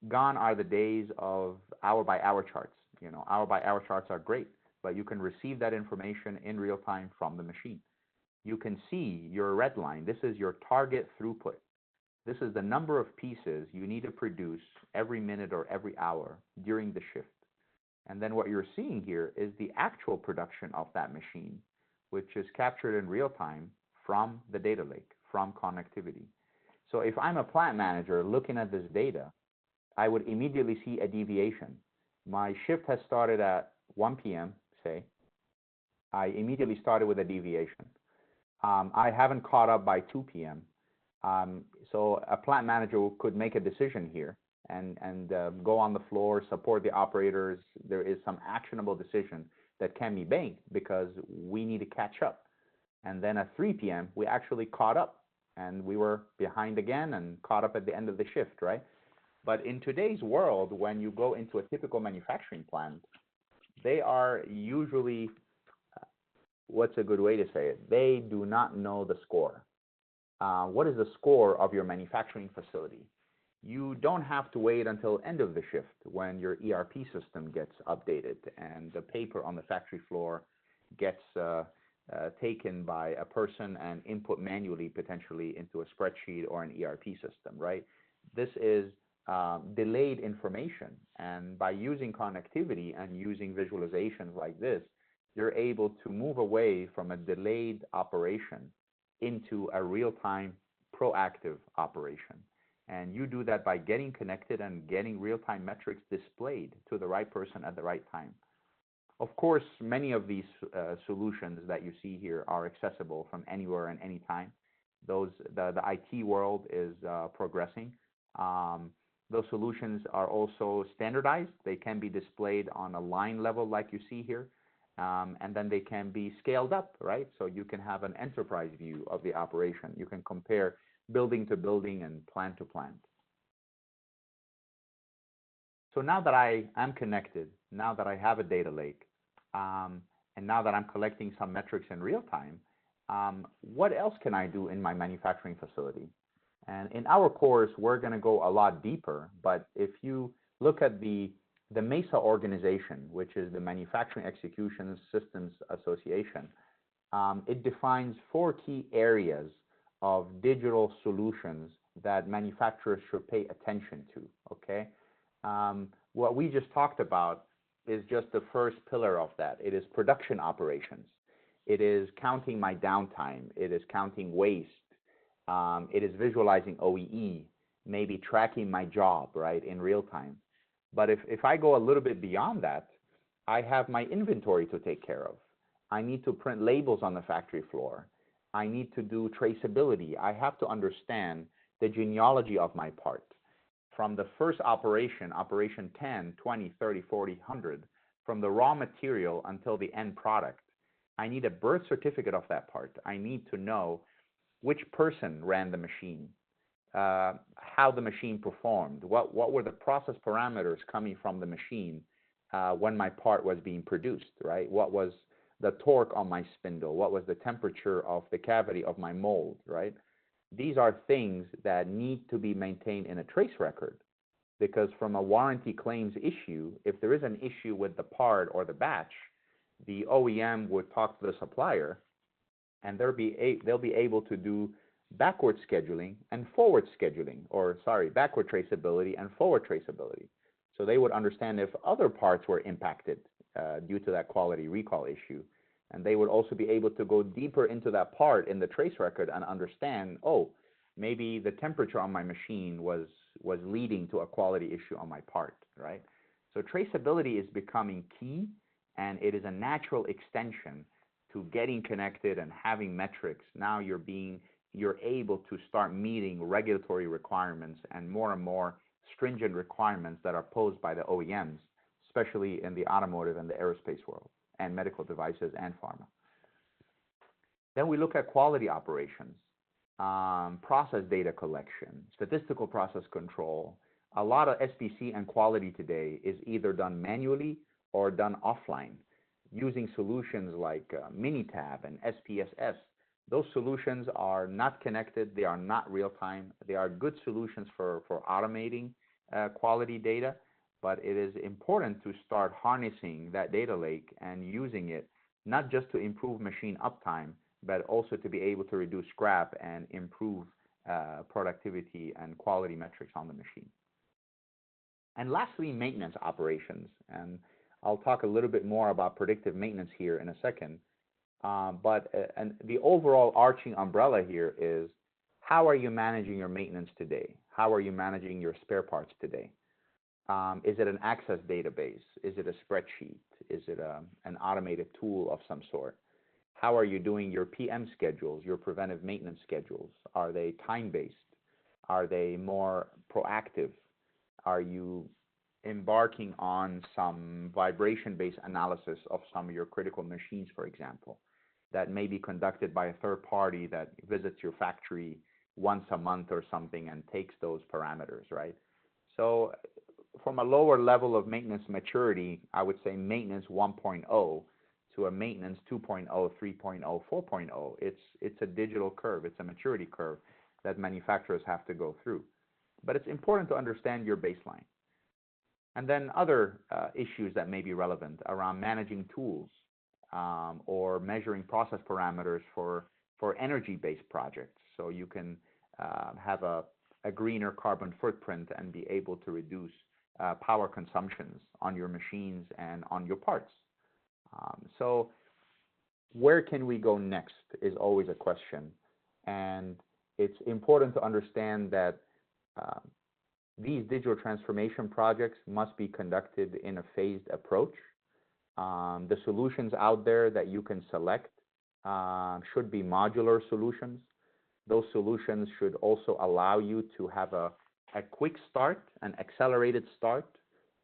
Gone are the days of hour-by-hour charts. You know, hour-by-hour charts are great, but you can receive that information in real time from the machine. You can see your red line. This is your target throughput. This is the number of pieces you need to produce every minute or every hour during the shift. And then what you're seeing here is the actual production of that machine, which is captured in real time from the data lake, from connectivity. So if I'm a plant manager looking at this data, I would immediately see a deviation. My shift has started at 1 p.m., say. I immediately started with a deviation. I haven't caught up by 2 p.m. So a plant manager could make a decision here and go on the floor, support the operators. There is some actionable decision that can be made because we need to catch up. And then at 3 p.m., we actually caught up, and we were behind again and caught up at the end of the shift, right? But in today's world, when you go into a typical manufacturing plant, they are usually, what's a good way to say it? They do not know the score. What is the score of your manufacturing facility? You don't have to wait until end of the shift when your ERP system gets updated and the paper on the factory floor gets taken by a person and input manually, potentially into a spreadsheet or an ERP system, right? This is delayed information, and by using connectivity and using visualizations like this, you're able to move away from a delayed operation into a real-time proactive operation. And you do that by getting connected and getting real-time metrics displayed to the right person at the right time. Of course, many of these solutions that you see here are accessible from anywhere and anytime. The IT world is progressing. Those solutions are also standardized. They can be displayed on a line level like you see here, and then they can be scaled up, right? So you can have an enterprise view of the operation. You can compare building to building and plant to plant. So now that I am connected, now that I have a data lake, and now that I'm collecting some metrics in real time, what else can I do in my manufacturing facility? And in our course, we're going to go a lot deeper. But if you look at the MESA organization, which is the Manufacturing Execution Systems Association, it defines 4 key areas of digital solutions that manufacturers should pay attention to, okay? What we just talked about is just the first pillar of that. It is production operations. It is counting my downtime. It is counting waste. It is visualizing OEE, maybe tracking my job, right, in real time. But if I go a little bit beyond that, I have my inventory to take care of. I need to print labels on the factory floor. I need to do traceability. I have to understand the genealogy of my part. From the first operation, operation 10, 20, 30, 40, 100, from the raw material until the end product, I need a birth certificate of that part. I need to know which person ran the machine, how the machine performed, what were the process parameters coming from the machine when my part was being produced, right? What was the torque on my spindle? What was the temperature of the cavity of my mold, right? These are things that need to be maintained in a trace record, because from a warranty claims issue, if there is an issue with the part or the batch, the OEM would talk to the supplier, and they'll be able to do backward scheduling and forward scheduling, or sorry, backward traceability and forward traceability. So they would understand if other parts were impacted due to that quality recall issue. And they would also be able to go deeper into that part in the trace record and understand, oh, maybe the temperature on my machine was leading to a quality issue on my part, right? So traceability is becoming key, and it is a natural extension to getting connected and having metrics. Now you're able to start meeting regulatory requirements and more stringent requirements that are posed by the OEMs, especially in the automotive and the aerospace world, and medical devices and pharma. Then we look at quality operations, process data collection, statistical process control. A lot of SPC and quality today is either done manually or done offline using solutions like Minitab and SPSS. Those solutions are not connected. They are not real time. They are good solutions for automating quality data, but it is important to start harnessing that data lake and using it, not just to improve machine uptime, but also to be able to reduce scrap and improve productivity and quality metrics on the machine. And lastly, maintenance operations. And I'll talk a little bit more about predictive maintenance here in a second. But the overall arching umbrella here is, how are you managing your maintenance today? How are you managing your spare parts today? Is it an access database? Is it a spreadsheet? Is it an automated tool of some sort? How are you doing your PM schedules, your preventive maintenance schedules? Are they time-based? Are they more proactive? Are you embarking on some vibration-based analysis of some of your critical machines, for example, that may be conducted by a third party that visits your factory once a month or something and takes those parameters, right? So from a lower level of maintenance maturity, I would say maintenance 1.0 to a maintenance 2.0, 3.0, 4.0. It's a digital curve. It's a maturity curve that manufacturers have to go through. But it's important to understand your baseline. And then other issues that may be relevant around managing tools or measuring process parameters for energy-based projects. So you can have a greener carbon footprint and be able to reduce power consumptions on your machines and on your parts. So where can we go next is always a question. And it's important to understand that these digital transformation projects must be conducted in a phased approach. The solutions out there that you can select should be modular solutions. Those solutions should also allow you to have a quick start, an accelerated start,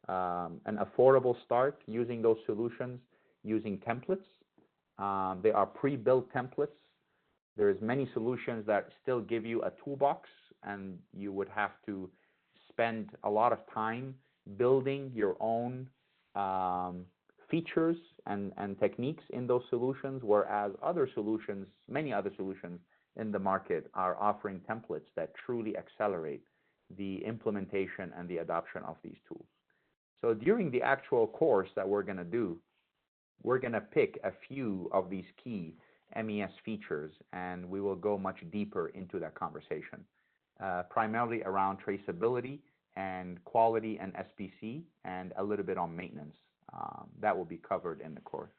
an affordable start using those solutions, using templates. They are pre-built templates. There's many solutions that still give you a toolbox, and you would have to spend a lot of time building your own features and techniques in those solutions, whereas other solutions, many other solutions in the market are offering templates that truly accelerate the implementation and the adoption of these tools. So during the actual course that we're going to do, we're going to pick a few of these key MES features, and we will go much deeper into that conversation, primarily around traceability and quality and SPC, and a little bit on maintenance. That will be covered in the course.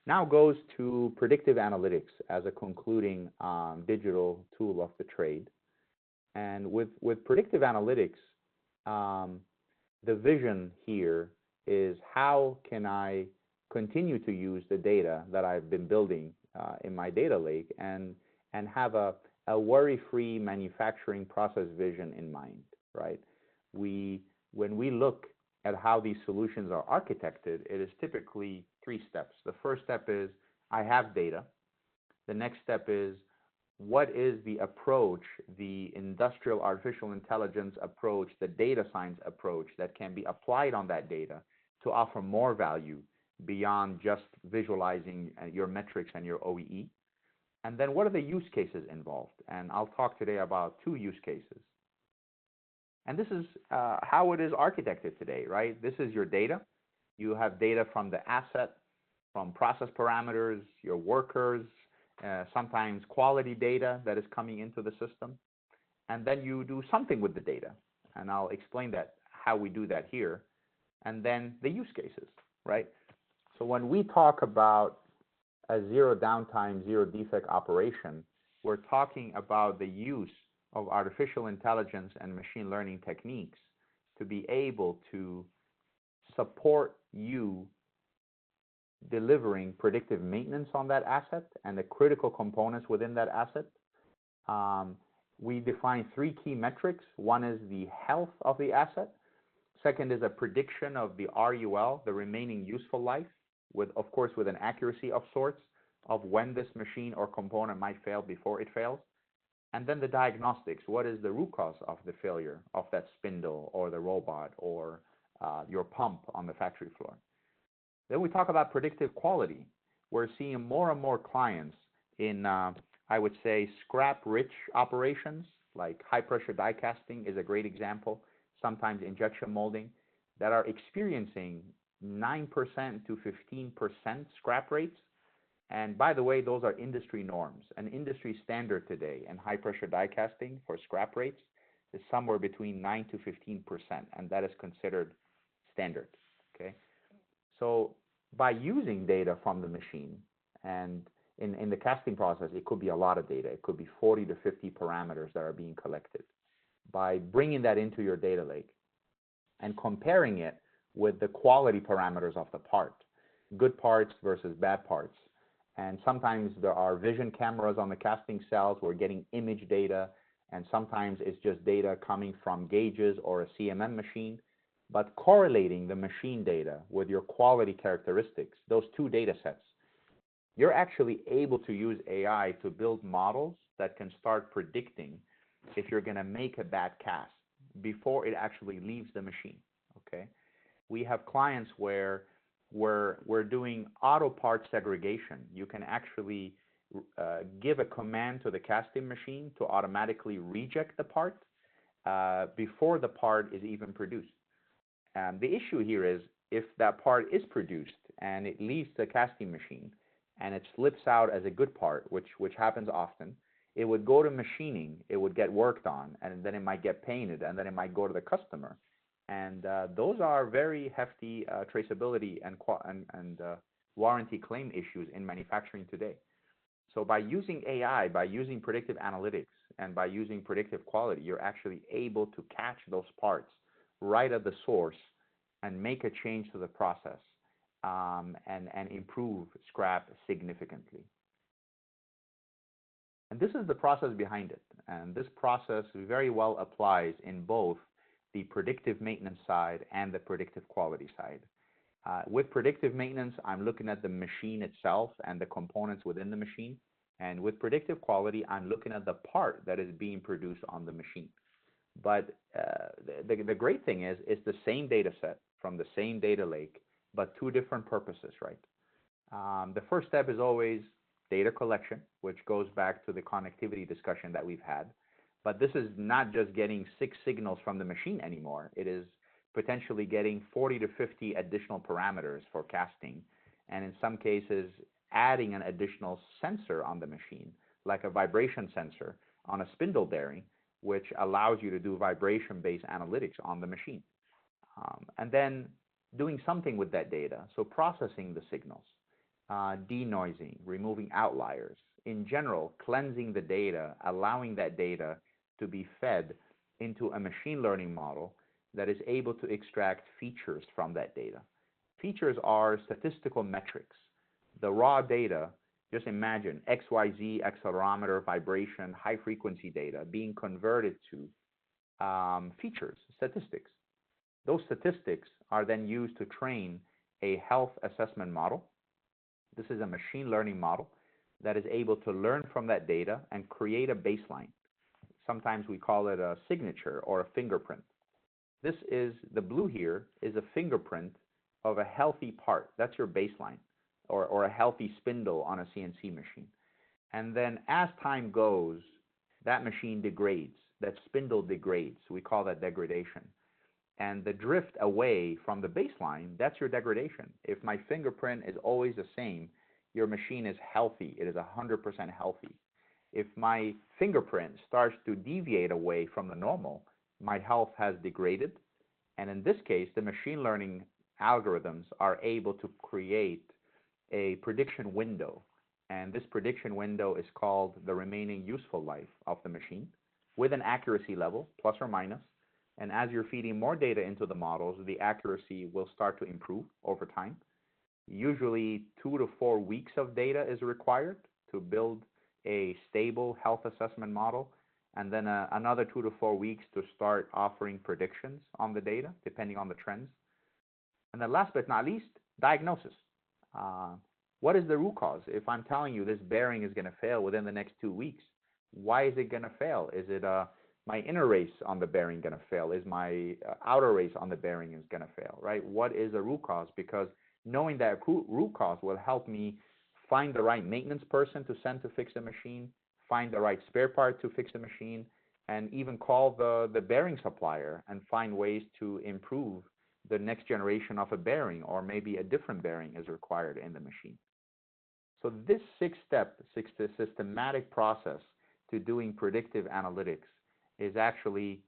Now goes to predictive analytics as a concluding digital tool of the trade. And with predictive analytics, the vision here is, how can I continue to use the data that I've been building in my data lake and have a worry-free manufacturing process vision in mind, right? When we look at how these solutions are architected, it is typically 3 steps. The first step is, I have data. The next step is, what is the approach, the industrial artificial intelligence approach, the data science approach that can be applied on that data to offer more value beyond just visualizing your metrics and your OEE. And then what are the use cases involved? And I'll talk today about 2 use cases. And this is how it is architected today, right? This is your data. You have data from the asset, from process parameters, your workers, sometimes quality data that is coming into the system. And then you do something with the data. And I'll explain that, how we do that here. And then the use cases, right? So when we talk about a zero downtime, zero defect operation, we're talking about the use of artificial intelligence and machine learning techniques to be able to support you delivering predictive maintenance on that asset and the critical components within that asset. We define 3 key metrics. One is the health of the asset. Second is a prediction of the RUL, the remaining useful life, with, of course, with an accuracy of sorts of when this machine or component might fail before it fails. And then the diagnostics. What is the root cause of the failure of that spindle or the robot or your pump on the factory floor? Then we talk about predictive quality. We're seeing more and more clients in, I would say, scrap-rich operations, like high-pressure die casting is a great example, sometimes injection molding, that are experiencing 9% to 15% scrap rates. And by the way, those are industry norms. An industry standard today in high-pressure die casting for scrap rates is somewhere between 9 to 15%, and that is considered standard, okay? So by using data from the machine, and in the casting process, it could be a lot of data. It could be 40 to 50 parameters that are being collected. By bringing that into your data lake and comparing it with the quality parameters of the part, good parts versus bad parts. And sometimes there are vision cameras on the casting cells. We're getting image data, and sometimes it's just data coming from gauges or a CMM machine. But correlating the machine data with your quality characteristics, those 2 data sets, you're actually able to use AI to build models that can start predicting if you're going to make a bad cast before it actually leaves the machine, okay? We have clients where we're doing auto part segregation. You can actually give a command to the casting machine to automatically reject the part before the part is even produced. The issue here is if that part is produced and it leaves the casting machine and it slips out as a good part, which happens often, it would go to machining, it would get worked on, and then it might get painted, and then it might go to the customer. And those are very hefty traceability and warranty claim issues in manufacturing today. So by using AI, by using predictive analytics, and by using predictive quality, you're actually able to catch those parts right at the source and make a change to the process and improve scrap significantly. And this is the process behind it. And this process very well applies in both the predictive maintenance side and the predictive quality side. With predictive maintenance, I'm looking at the machine itself and the components within the machine. And with predictive quality, I'm looking at the part that is being produced on the machine. But the great thing is, it's the same data set from the same data lake, but 2 different purposes, right? The first step is always data collection, which goes back to the connectivity discussion that we've had. But this is not just getting 6 signals from the machine anymore. It is potentially getting 40 to 50 additional parameters for casting, and in some cases, adding an additional sensor on the machine, like a vibration sensor on a spindle bearing, which allows you to do vibration-based analytics on the machine. And then doing something with that data, so processing the signals, denoising, removing outliers, in general, cleansing the data, allowing that data to be fed into a machine learning model that is able to extract features from that data. Features are statistical metrics. The raw data, just imagine XYZ, accelerometer, vibration, high frequency data being converted to features, statistics. Those statistics are then used to train a health assessment model. This is a machine learning model that is able to learn from that data and create a baseline. Sometimes we call it a signature or a fingerprint. This is, the blue here is a fingerprint of a healthy part. That's your baseline, or a healthy spindle on a CNC machine. And then as time goes, that machine degrades, that spindle degrades. We call that degradation. And the drift away from the baseline, that's your degradation. If my fingerprint is always the same, your machine is healthy. It is 100% healthy. If my fingerprint starts to deviate away from the normal, my health has degraded. And in this case, the machine learning algorithms are able to create a prediction window. And this prediction window is called the remaining useful life of the machine, with an accuracy level, plus or minus. And as you're feeding more data into the models, the accuracy will start to improve over time. Usually 2 to 4 weeks of data is required to build a stable health assessment model, and then another 2 to 4 weeks to start offering predictions on the data, depending on the trends. And then last but not least, diagnosis. What is the root cause? If I'm telling you this bearing is going to fail within the next 2 weeks, why is it going to fail? Is it my inner race on the bearing going to fail? Is my outer race on the bearing is going to fail, right? What is the root cause? Because knowing that root cause will help me find the right maintenance person to send to fix the machine, find the right spare part to fix the machine, and even call the bearing supplier and find ways to improve the next generation of a bearing, or maybe a different bearing is required in the machine. So this six-step systematic process to doing predictive analytics is actually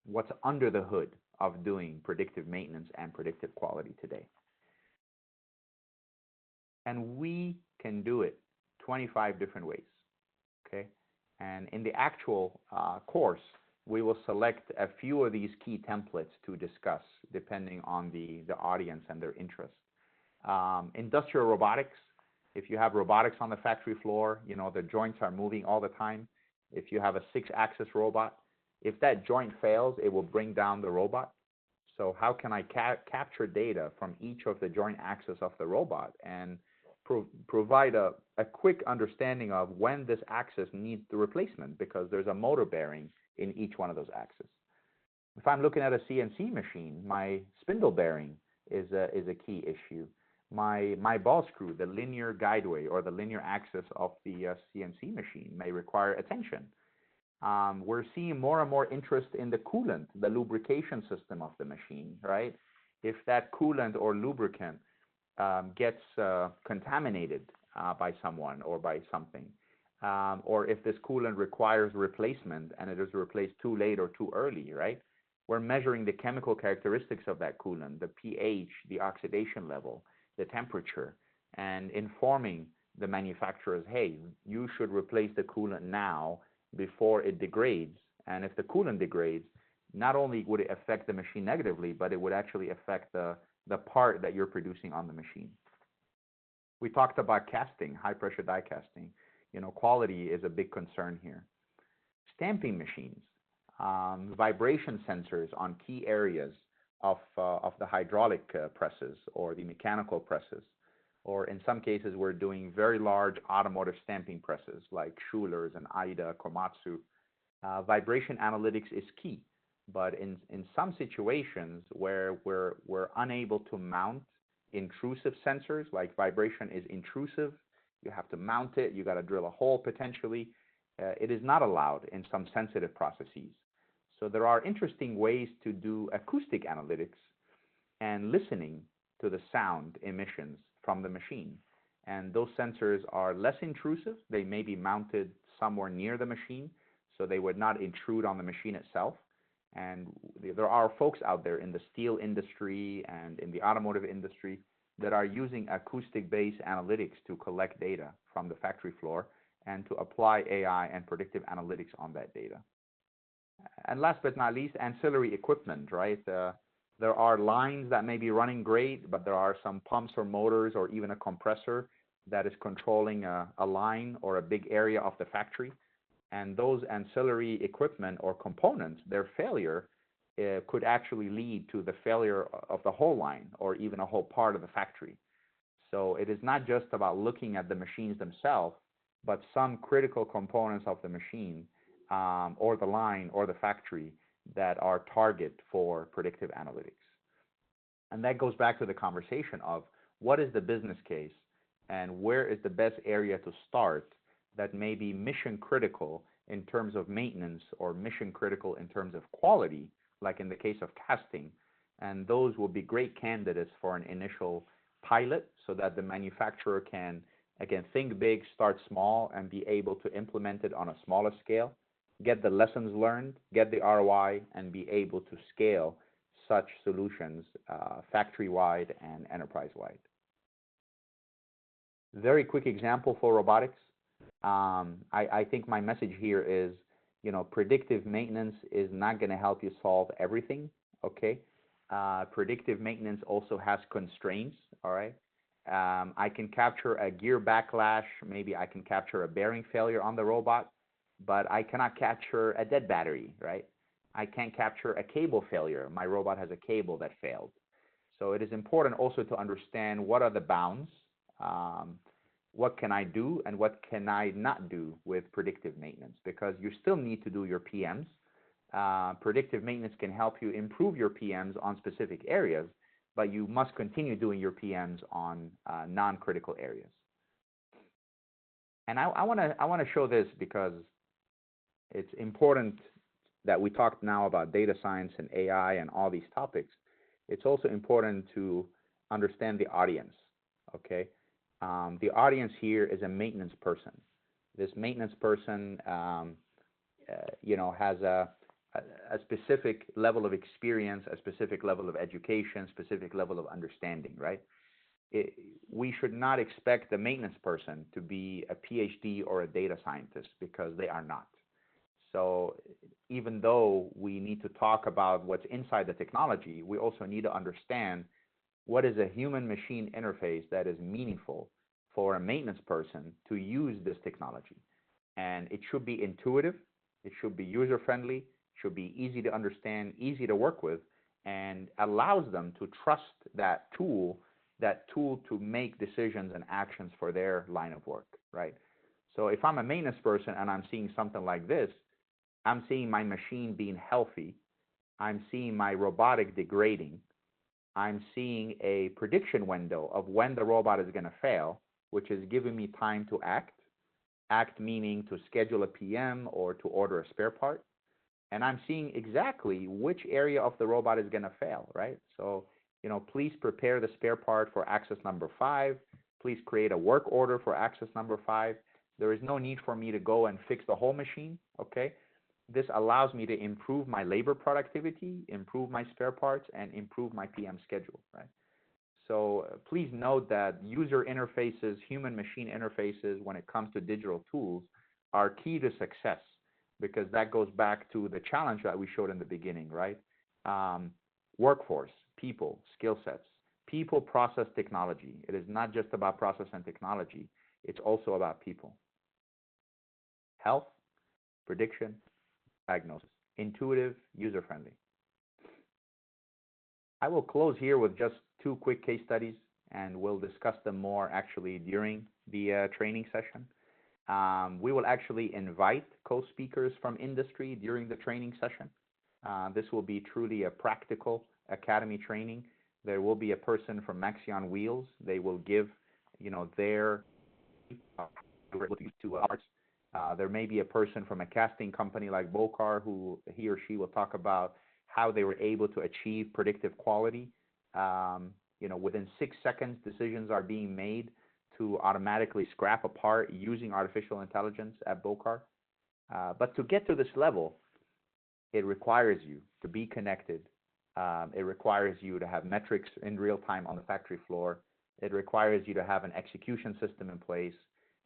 what's under the hood of doing predictive maintenance and predictive quality today. And we can do it 25 different ways, okay? And in the actual course, we will select a few of these key templates to discuss, depending on the audience and their interest. Industrial robotics. If you have robotics on the factory floor, you know, the joints are moving all the time. If you have a 6-axis robot, if that joint fails, it will bring down the robot. So how can I capture data from each of the joint axes of the robot and provide a quick understanding of when this axis needs the replacement, because there's a motor bearing in each one of those axes. If I'm looking at a CNC machine, my spindle bearing is a key issue. My ball screw, the linear guideway or the linear axis of the CNC machine may require attention. We're seeing more and more interest in the coolant, the lubrication system of the machine, right? If that coolant or lubricant gets contaminated by someone or by something, or if this coolant requires replacement and it is replaced too late or too early, right? We're measuring the chemical characteristics of that coolant, the pH, the oxidation level, the temperature, and informing the manufacturers, hey, you should replace the coolant now before it degrades. And if the coolant degrades, not only would it affect the machine negatively, but it would actually affect the part that you're producing on the machine. We talked about casting, high pressure die casting. You know, quality is a big concern here. Stamping machines, vibration sensors on key areas of the hydraulic presses or the mechanical presses, or in some cases we're doing very large automotive stamping presses like Schuler's and Aida, Komatsu. Vibration analytics is key, but in some situations where we're unable to mount intrusive sensors, like vibration is intrusive, you have to mount it, you got to drill a hole potentially, it is not allowed in some sensitive processes. So there are interesting ways to do acoustic analytics and listening to the sound emissions from the machine. And those sensors are less intrusive. They may be mounted somewhere near the machine, so they would not intrude on the machine itself. And there are folks out there in the steel industry and in the automotive industry that are using acoustic-based analytics to collect data from the factory floor and to apply AI and predictive analytics on that data. And last but not least, ancillary equipment, right? There are lines that may be running great, but there are some pumps or motors or even a compressor that is controlling a line or a big area of the factory. And those ancillary equipment or components, their failure could actually lead to the failure of the whole line or even a whole part of the factory. So it is not just about looking at the machines themselves, but some critical components of the machine or the line or the factory that are target for predictive analytics. And that goes back to the conversation of what is the business case and where is the best area to start that may be mission critical in terms of maintenance or mission critical in terms of quality, like in the case of casting. And those will be great candidates for an initial pilot so that the manufacturer can, again, think big, start small, and be able to implement it on a smaller scale, get the lessons learned, get the ROI, and be able to scale such solutions factory-wide and enterprise-wide. Very quick example for robotics. I think my message here is, predictive maintenance is not going to help you solve everything, okay? Predictive maintenance also has constraints, all right? I can capture a gear backlash, maybe I can capture a bearing failure on the robot, but I cannot capture a dead battery, right? I can't capture a cable failure. My robot has a cable that failed. So it is important also to understand what are the bounds, what can I do and what can I not do with predictive maintenance, because you still need to do your PMs. Predictive maintenance can help you improve your PMs on specific areas, but you must continue doing your PMs on non-critical areas. And I want to show this because it's important that we talk now about data science and AI and all these topics. It's also important to understand the audience, okay? The audience here is a maintenance person. This maintenance person, has a specific level of experience, a specific level of education, specific level of understanding, right? We should not expect the maintenance person to be a PhD or a data scientist, because they are not. So even though we need to talk about what's inside the technology, we also need to understand what is a human-machine interface that is meaningful for a maintenance person to use this technology. And it should be intuitive, it should be user-friendly, should be easy to understand, easy to work with, and allows them to trust that tool to make decisions and actions for their line of work, right? So if I'm a maintenance person and I'm seeing something like this, I'm seeing my machine being healthy, I'm seeing my robotic degrading, I'm seeing a prediction window of when the robot is going to fail, which is giving me time to act. Act meaning to schedule a PM or to order a spare part. And I'm seeing exactly which area of the robot is going to fail, right? So, please prepare the spare part for access number 5. Please create a work order for access number 5. There is no need for me to go and fix the whole machine, okay? This allows me to improve my labor productivity, improve my spare parts, and improve my PM schedule, right? So please note that user interfaces, human-machine interfaces, when it comes to digital tools, are key to success, because that goes back to the challenge that we showed in the beginning, right? Workforce, people, skill sets, people, process, technology. It is not just about process and technology. It's also about people. Health, prediction, diagnosis, intuitive, user-friendly. I will close here with just 2 quick case studies, and we'll discuss them more actually during the training session. We will actually invite co-speakers from industry during the training session. This will be truly a practical academy training. There will be a person from Maxion Wheels. They will give, their to arts. There may be a person from a casting company like Bocar who he or she will talk about how they were able to achieve predictive quality. Within 6 seconds, decisions are being made to automatically scrap a part using artificial intelligence at Bocar. But to get to this level, it requires you to be connected. It requires you to have metrics in real time on the factory floor. It requires you to have an execution system in place.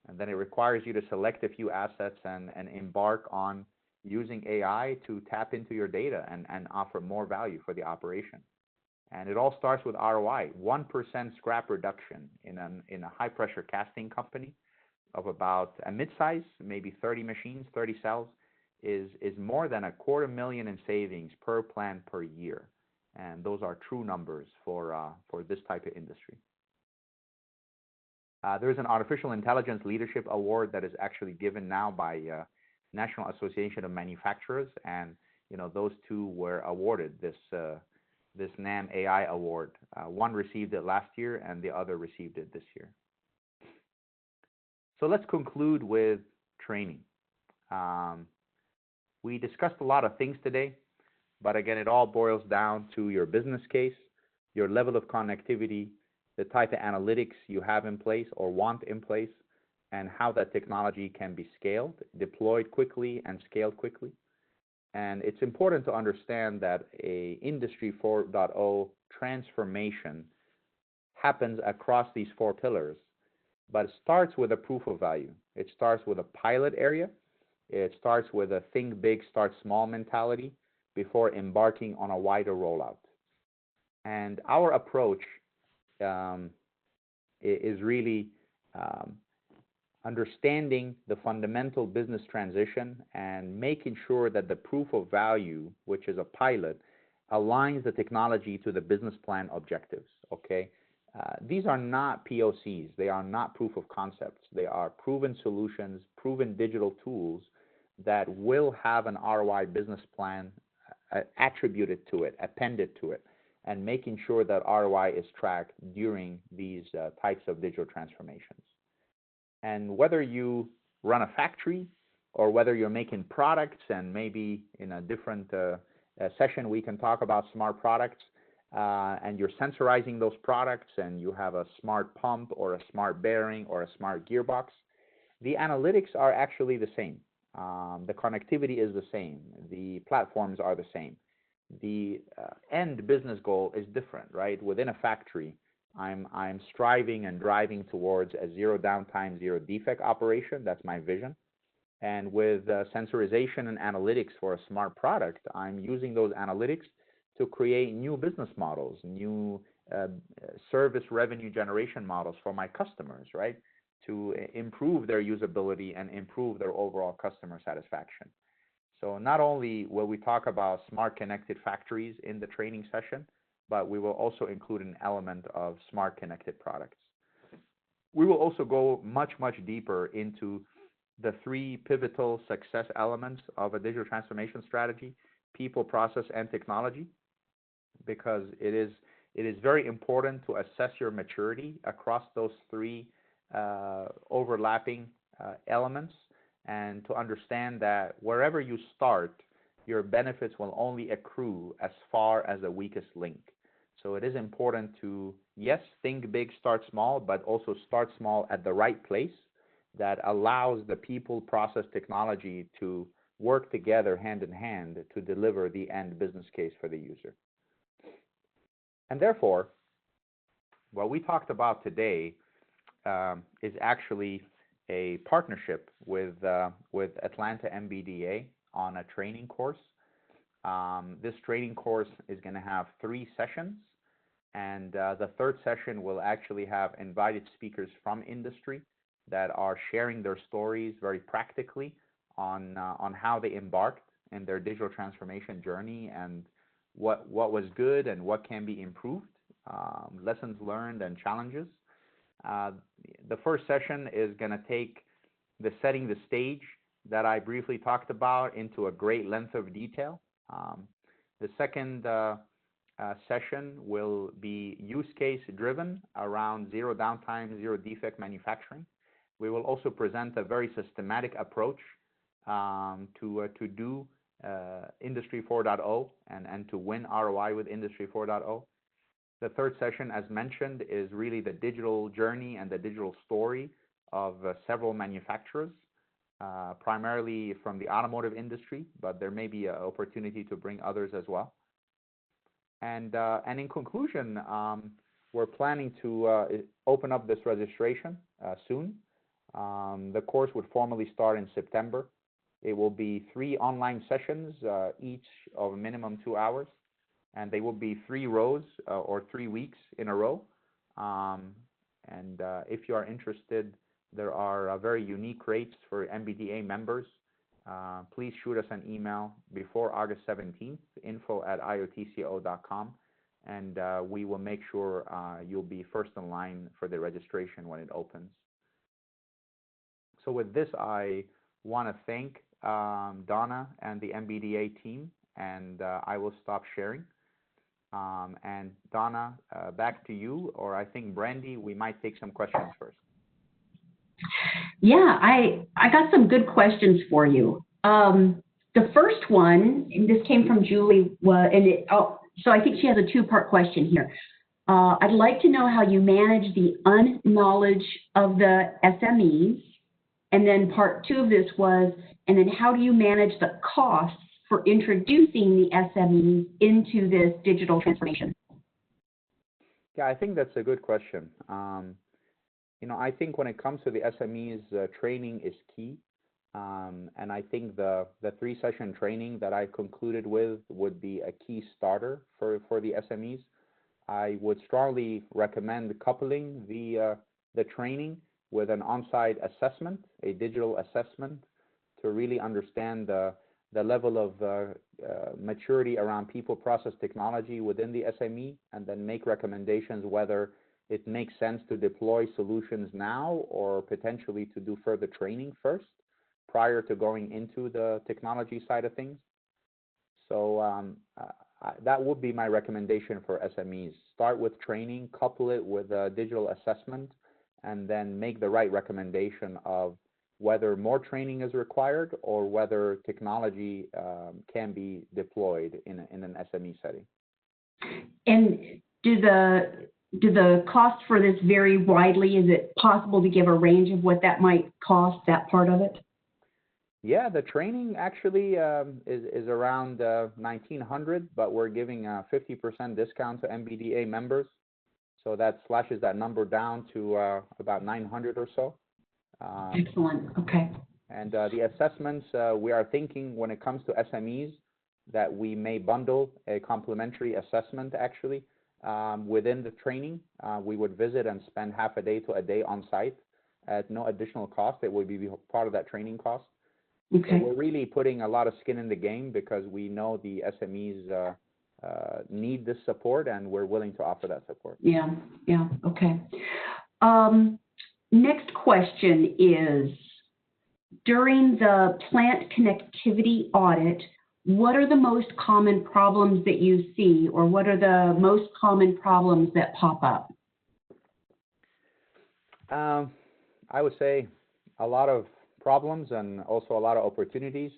And then it requires you to select a few assets and embark on using AI to tap into your data and offer more value for the operation. And it all starts with ROI. 1% scrap reduction in a high-pressure casting company of about a mid-size, maybe 30 machines, 30 cells, is more than $250,000 in savings per plant per year. And those are true numbers for this type of industry. There's an Artificial Intelligence Leadership Award that is actually given now by National Association of Manufacturers, and those two were awarded this NAM AI award. One received it last year, and the other received it this year. So let's conclude with training. We discussed a lot of things today, but again, it all boils down to your business case, your level of connectivity, the type of analytics you have in place or want in place, and how that technology can be scaled, deployed quickly, and scaled quickly. And it's important to understand that a Industry 4.0 transformation happens across these four pillars, but it starts with a proof of value. It starts with a pilot area. It starts with a think big, start small mentality before embarking on a wider rollout. And our approach is really understanding the fundamental business transition and making sure that the proof of value, which is a pilot, aligns the technology to the business plan objectives, okay? These are not POCs. They are not proof of concepts. They are proven solutions, proven digital tools that will have an ROI business plan attributed to it, appended to it, and making sure that ROI is tracked during these types of digital transformations. And whether you run a factory or whether you're making products, and maybe in a different session we can talk about smart products, and you're sensorizing those products, and you have a smart pump or a smart bearing or a smart gearbox, the analytics are actually the same. The connectivity is the same. The platforms are the same. The end business goal is different, right? Within a factory, I'm striving and driving towards a zero downtime, zero defect operation. That's my vision. And with sensorization and analytics for a smart product, I'm using those analytics to create new business models, new service revenue generation models for my customers, right? To improve their usability and improve their overall customer satisfaction. So not only will we talk about smart connected factories in the training session, but we will also include an element of smart connected products. We will also go much, much deeper into the three pivotal success elements of a digital transformation strategy: people, process, and technology, because it is very important to assess your maturity across those three overlapping elements, and to understand that wherever you start, your benefits will only accrue as far as the weakest link. So it is important to, yes, think big, start small, but also start small at the right place that allows the people, process, technology to work together hand in hand to deliver the end business case for the user. And therefore, what we talked about today is actually a partnership with Atlanta MBDA on a training course. This training course is going to have 3 sessions, and the third session will actually have invited speakers from industry that are sharing their stories very practically on how they embarked in their digital transformation journey, and what was good and what can be improved, lessons learned and challenges. The first session is going to take the setting the stage that I briefly talked about into a great length of detail. The second session will be use case driven around zero downtime, zero defect manufacturing. We will also present a very systematic approach to do Industry 4.0 and to win ROI with Industry 4.0. The third session, as mentioned, is really the digital journey and the digital story of several manufacturers, primarily from the automotive industry, but there may be an opportunity to bring others as well. And in conclusion, we're planning to open up this registration soon. The course would formally start in September. It will be 3 online sessions, each of a minimum 2 hours, and they will be 3 rows or 3 weeks in a row. If you are interested, there are very unique rates for MBDA members. Please shoot us an email before August 17th, info@iotco.com, and we will make sure you'll be first in line for the registration when it opens. So with this, I want to thank Donna and the MBDA team, and I will stop sharing. And Donna, back to you, or I think Brandy, we might take some questions first. Yeah, I got some good questions for you. The first one, and this came from Julie, so I think she has a two-part question here. I'd like to know how you manage the unknowledge of the SMEs. And then part two of this was, and then how do you manage the costs for introducing the SMEs into this digital transformation? Yeah, I think that's a good question. I think when it comes to the SMEs, training is key. And I think the 3-session training that I concluded with would be a key starter for the SMEs. I would strongly recommend coupling the training with an on-site assessment, a digital assessment, to really understand the level of maturity around people, process, technology within the SME, and then make recommendations whether it makes sense to deploy solutions now or potentially to do further training first prior to going into the technology side of things. So that would be my recommendation for SMEs. Start with training, couple it with a digital assessment, and then make the right recommendation of whether more training is required or whether technology can be deployed in an SME setting. And do the costs for this vary widely? Is it possible to give a range of what that might cost, that part of it? Yeah, the training actually is around $1,900, but we're giving a 50% discount to MBDA members. So that slashes that number down to about $900 or so. Excellent. Okay. And the assessments, we are thinking when it comes to SMEs that we may bundle a complimentary assessment actually within the training. We would visit and spend half a day to a day on site at no additional cost. It would be part of that training cost. Okay. So we're really putting a lot of skin in the game because we know the SMEs need this support, and we're willing to offer that support. Yeah, okay. Next question is, during the plant connectivity audit, what are the most common problems that you see, or what are the most common problems that pop up? I would say a lot of problems and also a lot of opportunities.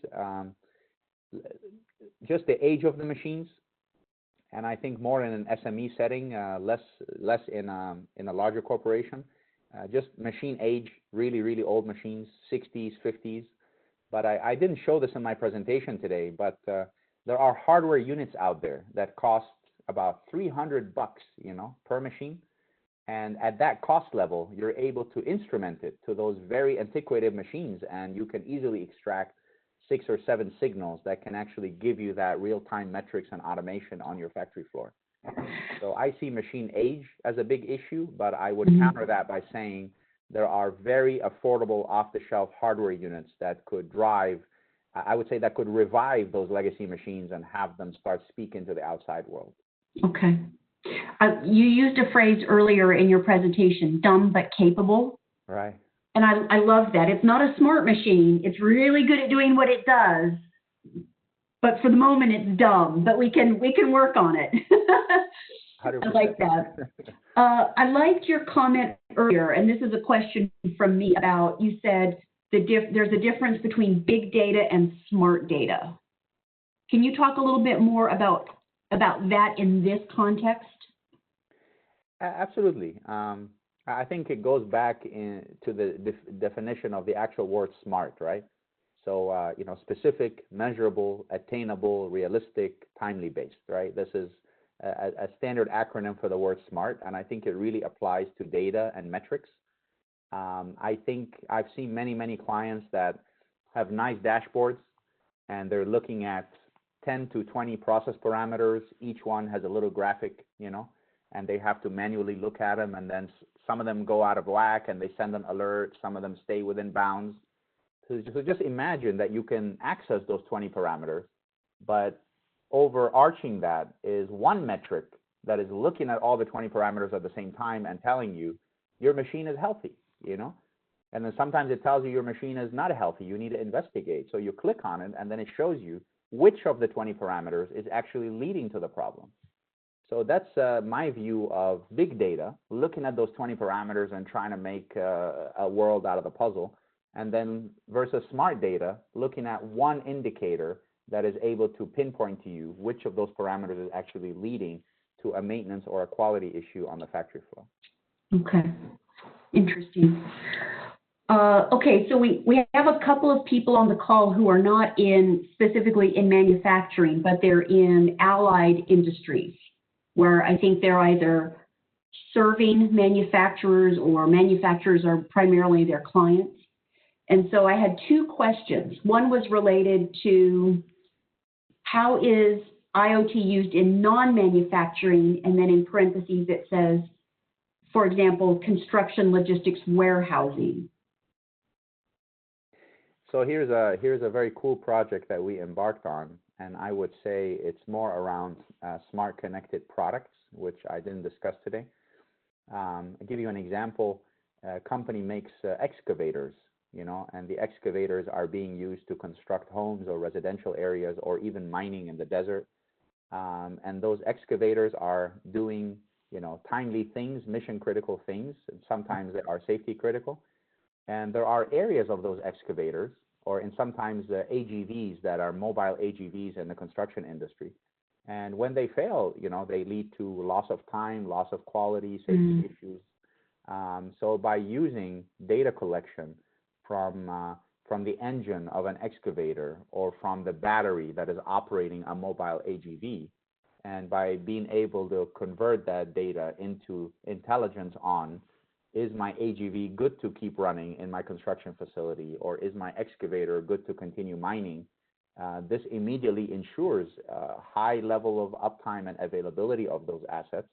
Just the age of the machines, and I think more in an SME setting, less in a larger corporation. Just machine age, really old machines, 60s, 50s. But I didn't show this in my presentation today, but there are hardware units out there that cost about $300, per machine. And at that cost level, you're able to instrument it to those very antiquated machines, and you can easily extract 6 or 7 signals that can actually give you that real-time metrics and automation on your factory floor. So I see machine age as a big issue, but I would counter that by saying there are very affordable off-the-shelf hardware units that could drive, I would say that could revive those legacy machines and have them start speaking to the outside world. Okay. You used a phrase earlier in your presentation, dumb but capable. Right. And I love that. It's not a smart machine. It's really good at doing what it does. But for the moment, it's dumb. But we can work on it. 100%. I like that. I liked your comment earlier, and this is a question from me about, you said there's a difference between big data and smart data. Can you talk a little bit more about that in this context? Absolutely. I think it goes back to the definition of the actual word smart, right? So, specific, measurable, attainable, realistic, timely based, right? This is a standard acronym for the word smart, and I think it really applies to data and metrics. I think I've seen many clients that have nice dashboards, and they're looking at 10 to 20 process parameters. Each one has a little graphic, and they have to manually look at them, and then some of them go out of whack and they send an alert. Some of them stay within bounds. So just imagine that you can access those 20 parameters, but overarching that is one metric that is looking at all the 20 parameters at the same time and telling you your machine is healthy, And then sometimes it tells you your machine is not healthy. You need to investigate. So you click on it, and then it shows you which of the 20 parameters is actually leading to the problem. So that's my view of big data, looking at those 20 parameters and trying to make a world out of the puzzle. And then versus smart data, looking at one indicator that is able to pinpoint to you which of those parameters is actually leading to a maintenance or a quality issue on the factory floor. Okay, interesting. Okay, so we have a couple of people on the call who are not specifically in manufacturing, but they're in allied industries, where I think they're either serving manufacturers or manufacturers are primarily their clients. And so I had two questions. One was related to how is IoT used in non-manufacturing, and then in parentheses it says, for example, construction, logistics, warehousing. So here's a very cool project that we embarked on, and I would say it's more around smart connected products, which I didn't discuss today. I'll give you an example. A company makes excavators, and the excavators are being used to construct homes or residential areas or even mining in the desert. And those excavators are doing, timely things, mission critical things, and sometimes they are safety critical. And there are areas of those excavators, or in sometimes AGVs that are mobile AGVs in the construction industry. And when they fail, they lead to loss of time, loss of quality, safety issues. So by using data collection from the engine of an excavator or from the battery that is operating a mobile AGV, and by being able to convert that data into intelligence on, is my AGV good to keep running in my construction facility, or is my excavator good to continue mining? This immediately ensures a high level of uptime and availability of those assets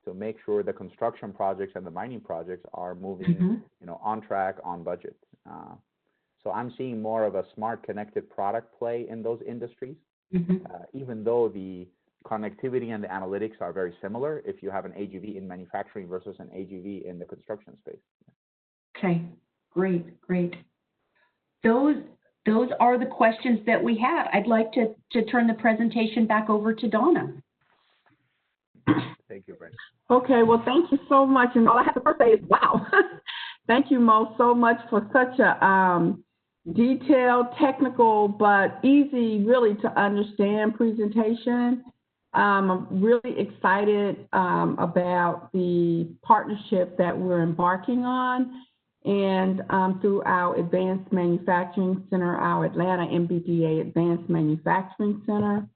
to make sure the construction projects and the mining projects are moving, on track, on budget. So I'm seeing more of a smart connected product play in those industries, even though the connectivity and the analytics are very similar if you have an AGV in manufacturing versus an AGV in the construction space. Okay, great. Those are the questions that we had. I'd like to turn the presentation back over to Donna. Thank you, Brent. Okay, well, thank you so much. And all I have to first say is, wow. Thank you, Mo, so much for such a detailed, technical, but easy, really, to understand presentation. I'm really excited about the partnership that we're embarking on, and through our Advanced Manufacturing Center, our Atlanta MBDA Advanced Manufacturing Center.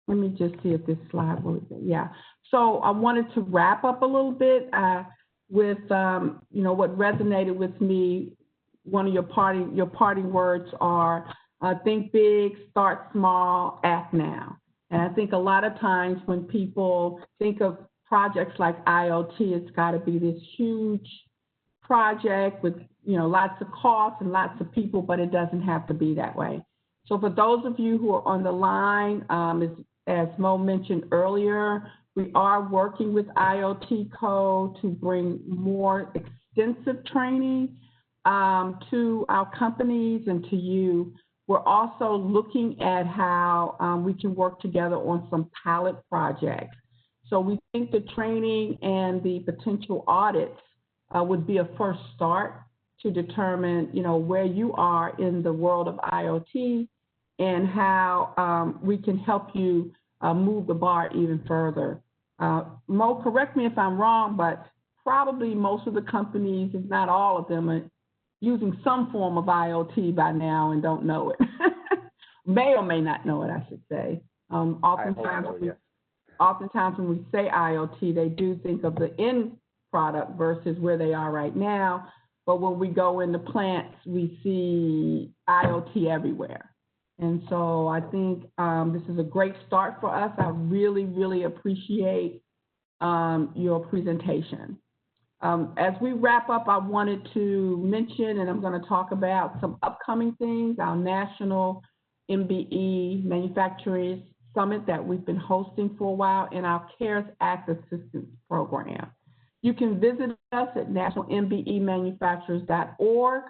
Let me just see if this slide will, yeah. So I wanted to wrap up a little bit with, what resonated with me. One of your parting words are, think big, start small, act now. And I think a lot of times when people think of projects like IoT, it's got to be this huge project with, lots of costs and lots of people, but it doesn't have to be that way. So for those of you who are on the line, as Mo mentioned earlier, we are working with IoT Co to bring more extensive training to our companies and to you. We're also looking at how we can work together on some pilot projects. So we think the training and the potential audits would be a first start to determine, where you are in the world of IoT and how we can help you move the bar even further. Mo, correct me if I'm wrong, but probably most of the companies, if not all of them, are using some form of IoT by now and don't know it. May or may not know it, I should say. Oftentimes when we say IoT, they do think of the end product versus where they are right now. But when we go into plants, we see IoT everywhere. And so I think this is a great start for us. I really, really appreciate your presentation. As we wrap up, I wanted to mention, and I'm going to talk about some upcoming things, our National MBE Manufacturers Summit that we've been hosting for a while, and our CARES Act Assistance Program. You can visit us at nationalmbemanufacturers.org.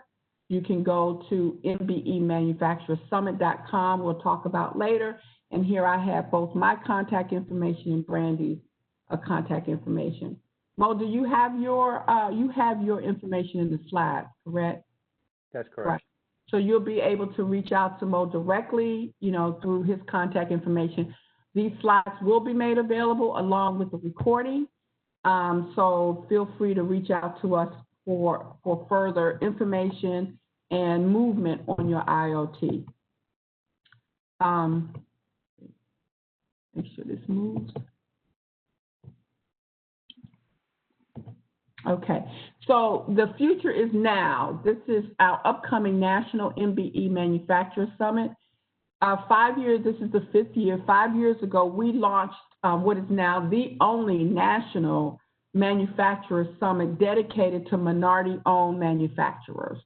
You can go to mbemanufacturersummit.com. We'll talk about later. And here I have both my contact information and Brandy's contact information. Mo, do you have your information in the slide, correct? That's correct. Right. So you'll be able to reach out to Mo directly, through his contact information. These slides will be made available along with the recording. So feel free to reach out to us for further information and movement on your IoT. Make sure this moves. Okay, so the future is now. This is our upcoming National MBE Manufacturer Summit. 5 years, this is the 5th year. 5 years ago, we launched what is now the only national manufacturer summit dedicated to minority-owned manufacturers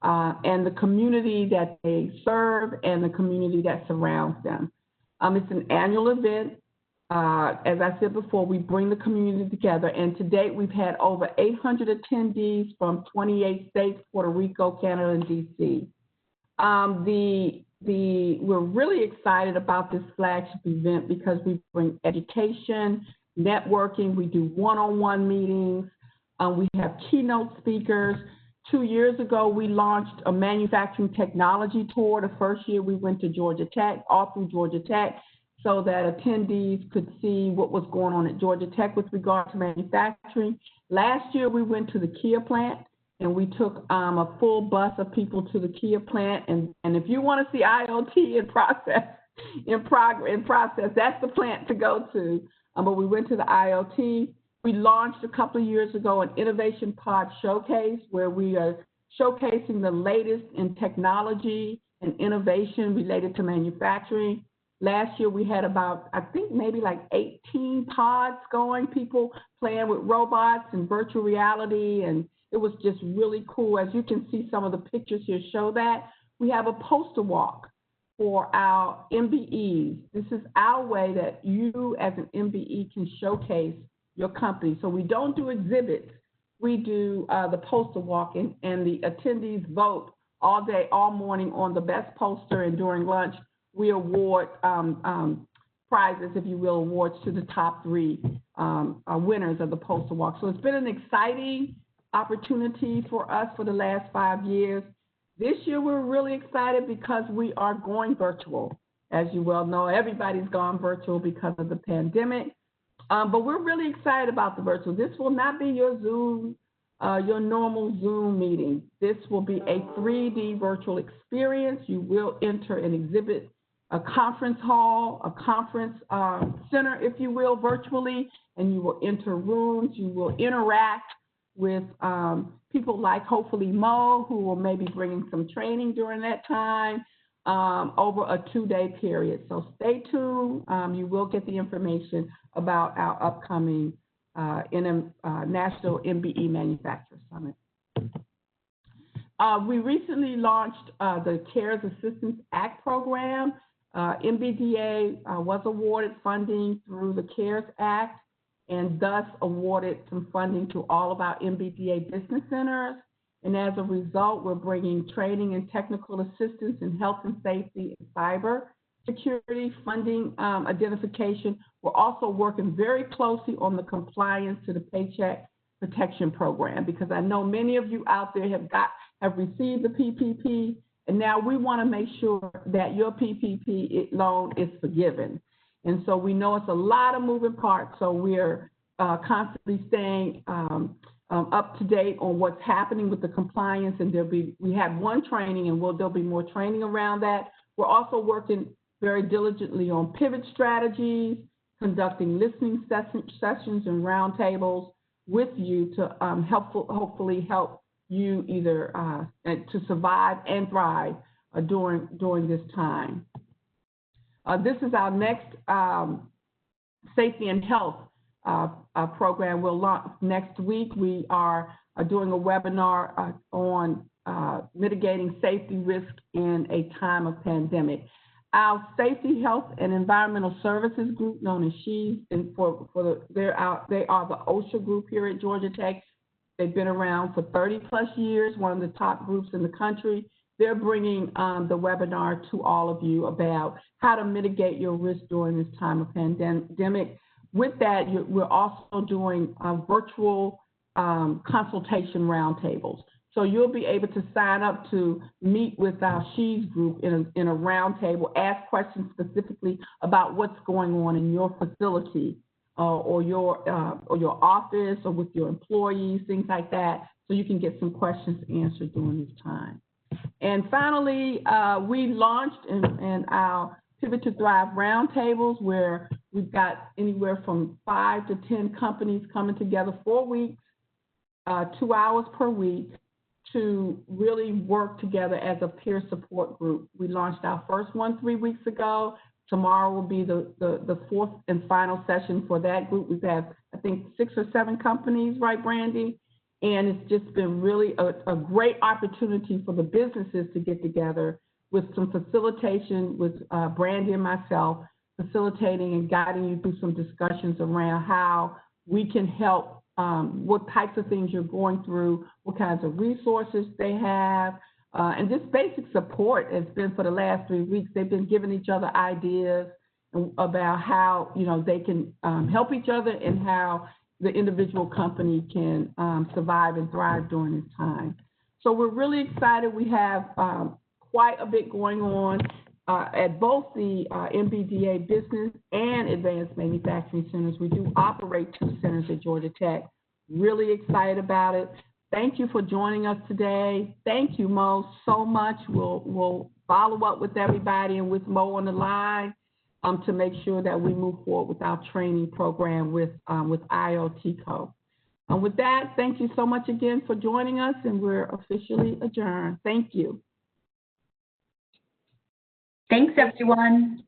and the community that they serve and the community that surrounds them. It's an annual event. As I said before, we bring the community together, and to date, we've had over 800 attendees from 28 states, Puerto Rico, Canada, and DC. We're really excited about this flagship event because we bring education, networking, we do one-on-one meetings, we have keynote speakers. 2 years ago, we launched a manufacturing technology tour. The first year we went to Georgia Tech, all through Georgia Tech, so that attendees could see what was going on at Georgia Tech with regard to manufacturing. Last year, we went to the Kia plant, and we took a full bus of people to the Kia plant. And if you want to see IoT in process, that's the plant to go to. But we went to the IoT. We launched a couple of years ago an Innovation Pod Showcase, where we are showcasing the latest in technology and innovation related to manufacturing. Last year, we had about, I think, maybe like 18 pods going, people playing with robots and virtual reality, and it was just really cool. As you can see, some of the pictures here show that. We have a poster walk for our MBEs. This is our way that you, as an MBE, can showcase your company. So we don't do exhibits. We do the poster walk, and the attendees vote all day, all morning on the best poster, and during lunch, we award prizes, if you will, awards to the top 3 winners of the poster walk. So it's been an exciting opportunity for us for the last 5 years. This year, we're really excited because we are going virtual. As you well know, everybody's gone virtual because of the pandemic. But we're really excited about the virtual. This will not be your Zoom, your normal Zoom meeting. This will be a 3D virtual experience. You will enter an exhibit, a conference hall, a conference center, if you will, virtually, and you will enter rooms. You will interact with people like, hopefully, Mo, who will maybe bringing some training during that time over a 2-day period. So stay tuned. You will get the information about our upcoming National MBE Manufacturer Summit. We recently launched the CARES Assistance Act program. MBDA was awarded funding through the CARES Act, and thus awarded some funding to all of our MBDA business centers. And as a result, we're bringing training and technical assistance in health and safety and cyber security, funding identification. We're also working very closely on the compliance to the Paycheck Protection Program, because I know many of you out there have received the PPP, and now we want to make sure that your PPP loan is forgiven. And so we know it's a lot of moving parts, so we're constantly staying up to date on what's happening with the compliance, and we have one training, and there'll be more training around that. We're also working very diligently on pivot strategies, conducting listening sessions and roundtables with you to hopefully help you either to survive and thrive during this time. This is our next safety and health program. We'll launch next week. We are doing a webinar on mitigating safety risk in a time of pandemic. Our Safety, Health, and Environmental Services group, known as SHES, and they are the OSHA group here at Georgia Tech. They've been around for 30 plus years, one of the top groups in the country. They're bringing the webinar to all of you about how to mitigate your risk during this time of pandemic. With that, we're also doing virtual consultation roundtables. So you'll be able to sign up to meet with our SHES group in a roundtable, ask questions specifically about what's going on in your facility or your office or with your employees, things like that, so you can get some questions answered during this time. And finally, we launched in our Pivot to Thrive roundtables, where we've got anywhere from 5 to 10 companies coming together 4 weeks, 2 hours per week, to really work together as a peer support group. We launched our first one 3 weeks ago. Tomorrow will be the fourth and final session for that group. We've had, I think, 6 or 7 companies, right, Brandy? And it's just been really a great opportunity for the businesses to get together with some facilitation with Brandy and myself, facilitating and guiding you through some discussions around how we can help, what types of things you're going through, what kinds of resources they have, and just basic support has been for the last 3 weeks. They've been giving each other ideas about how, they can help each other and how the individual company can survive and thrive during this time. So we're really excited. We have quite a bit going on at both the MBDA Business and Advanced Manufacturing Centers. We do operate 2 centers at Georgia Tech. Really excited about it. Thank you for joining us today. Thank you, Mo, so much. We'll follow up with everybody and with Mo on the line to make sure that we move forward with our training program with IoT Co. With that, thank you so much again for joining us, and we're officially adjourned. Thank you. Thanks, everyone.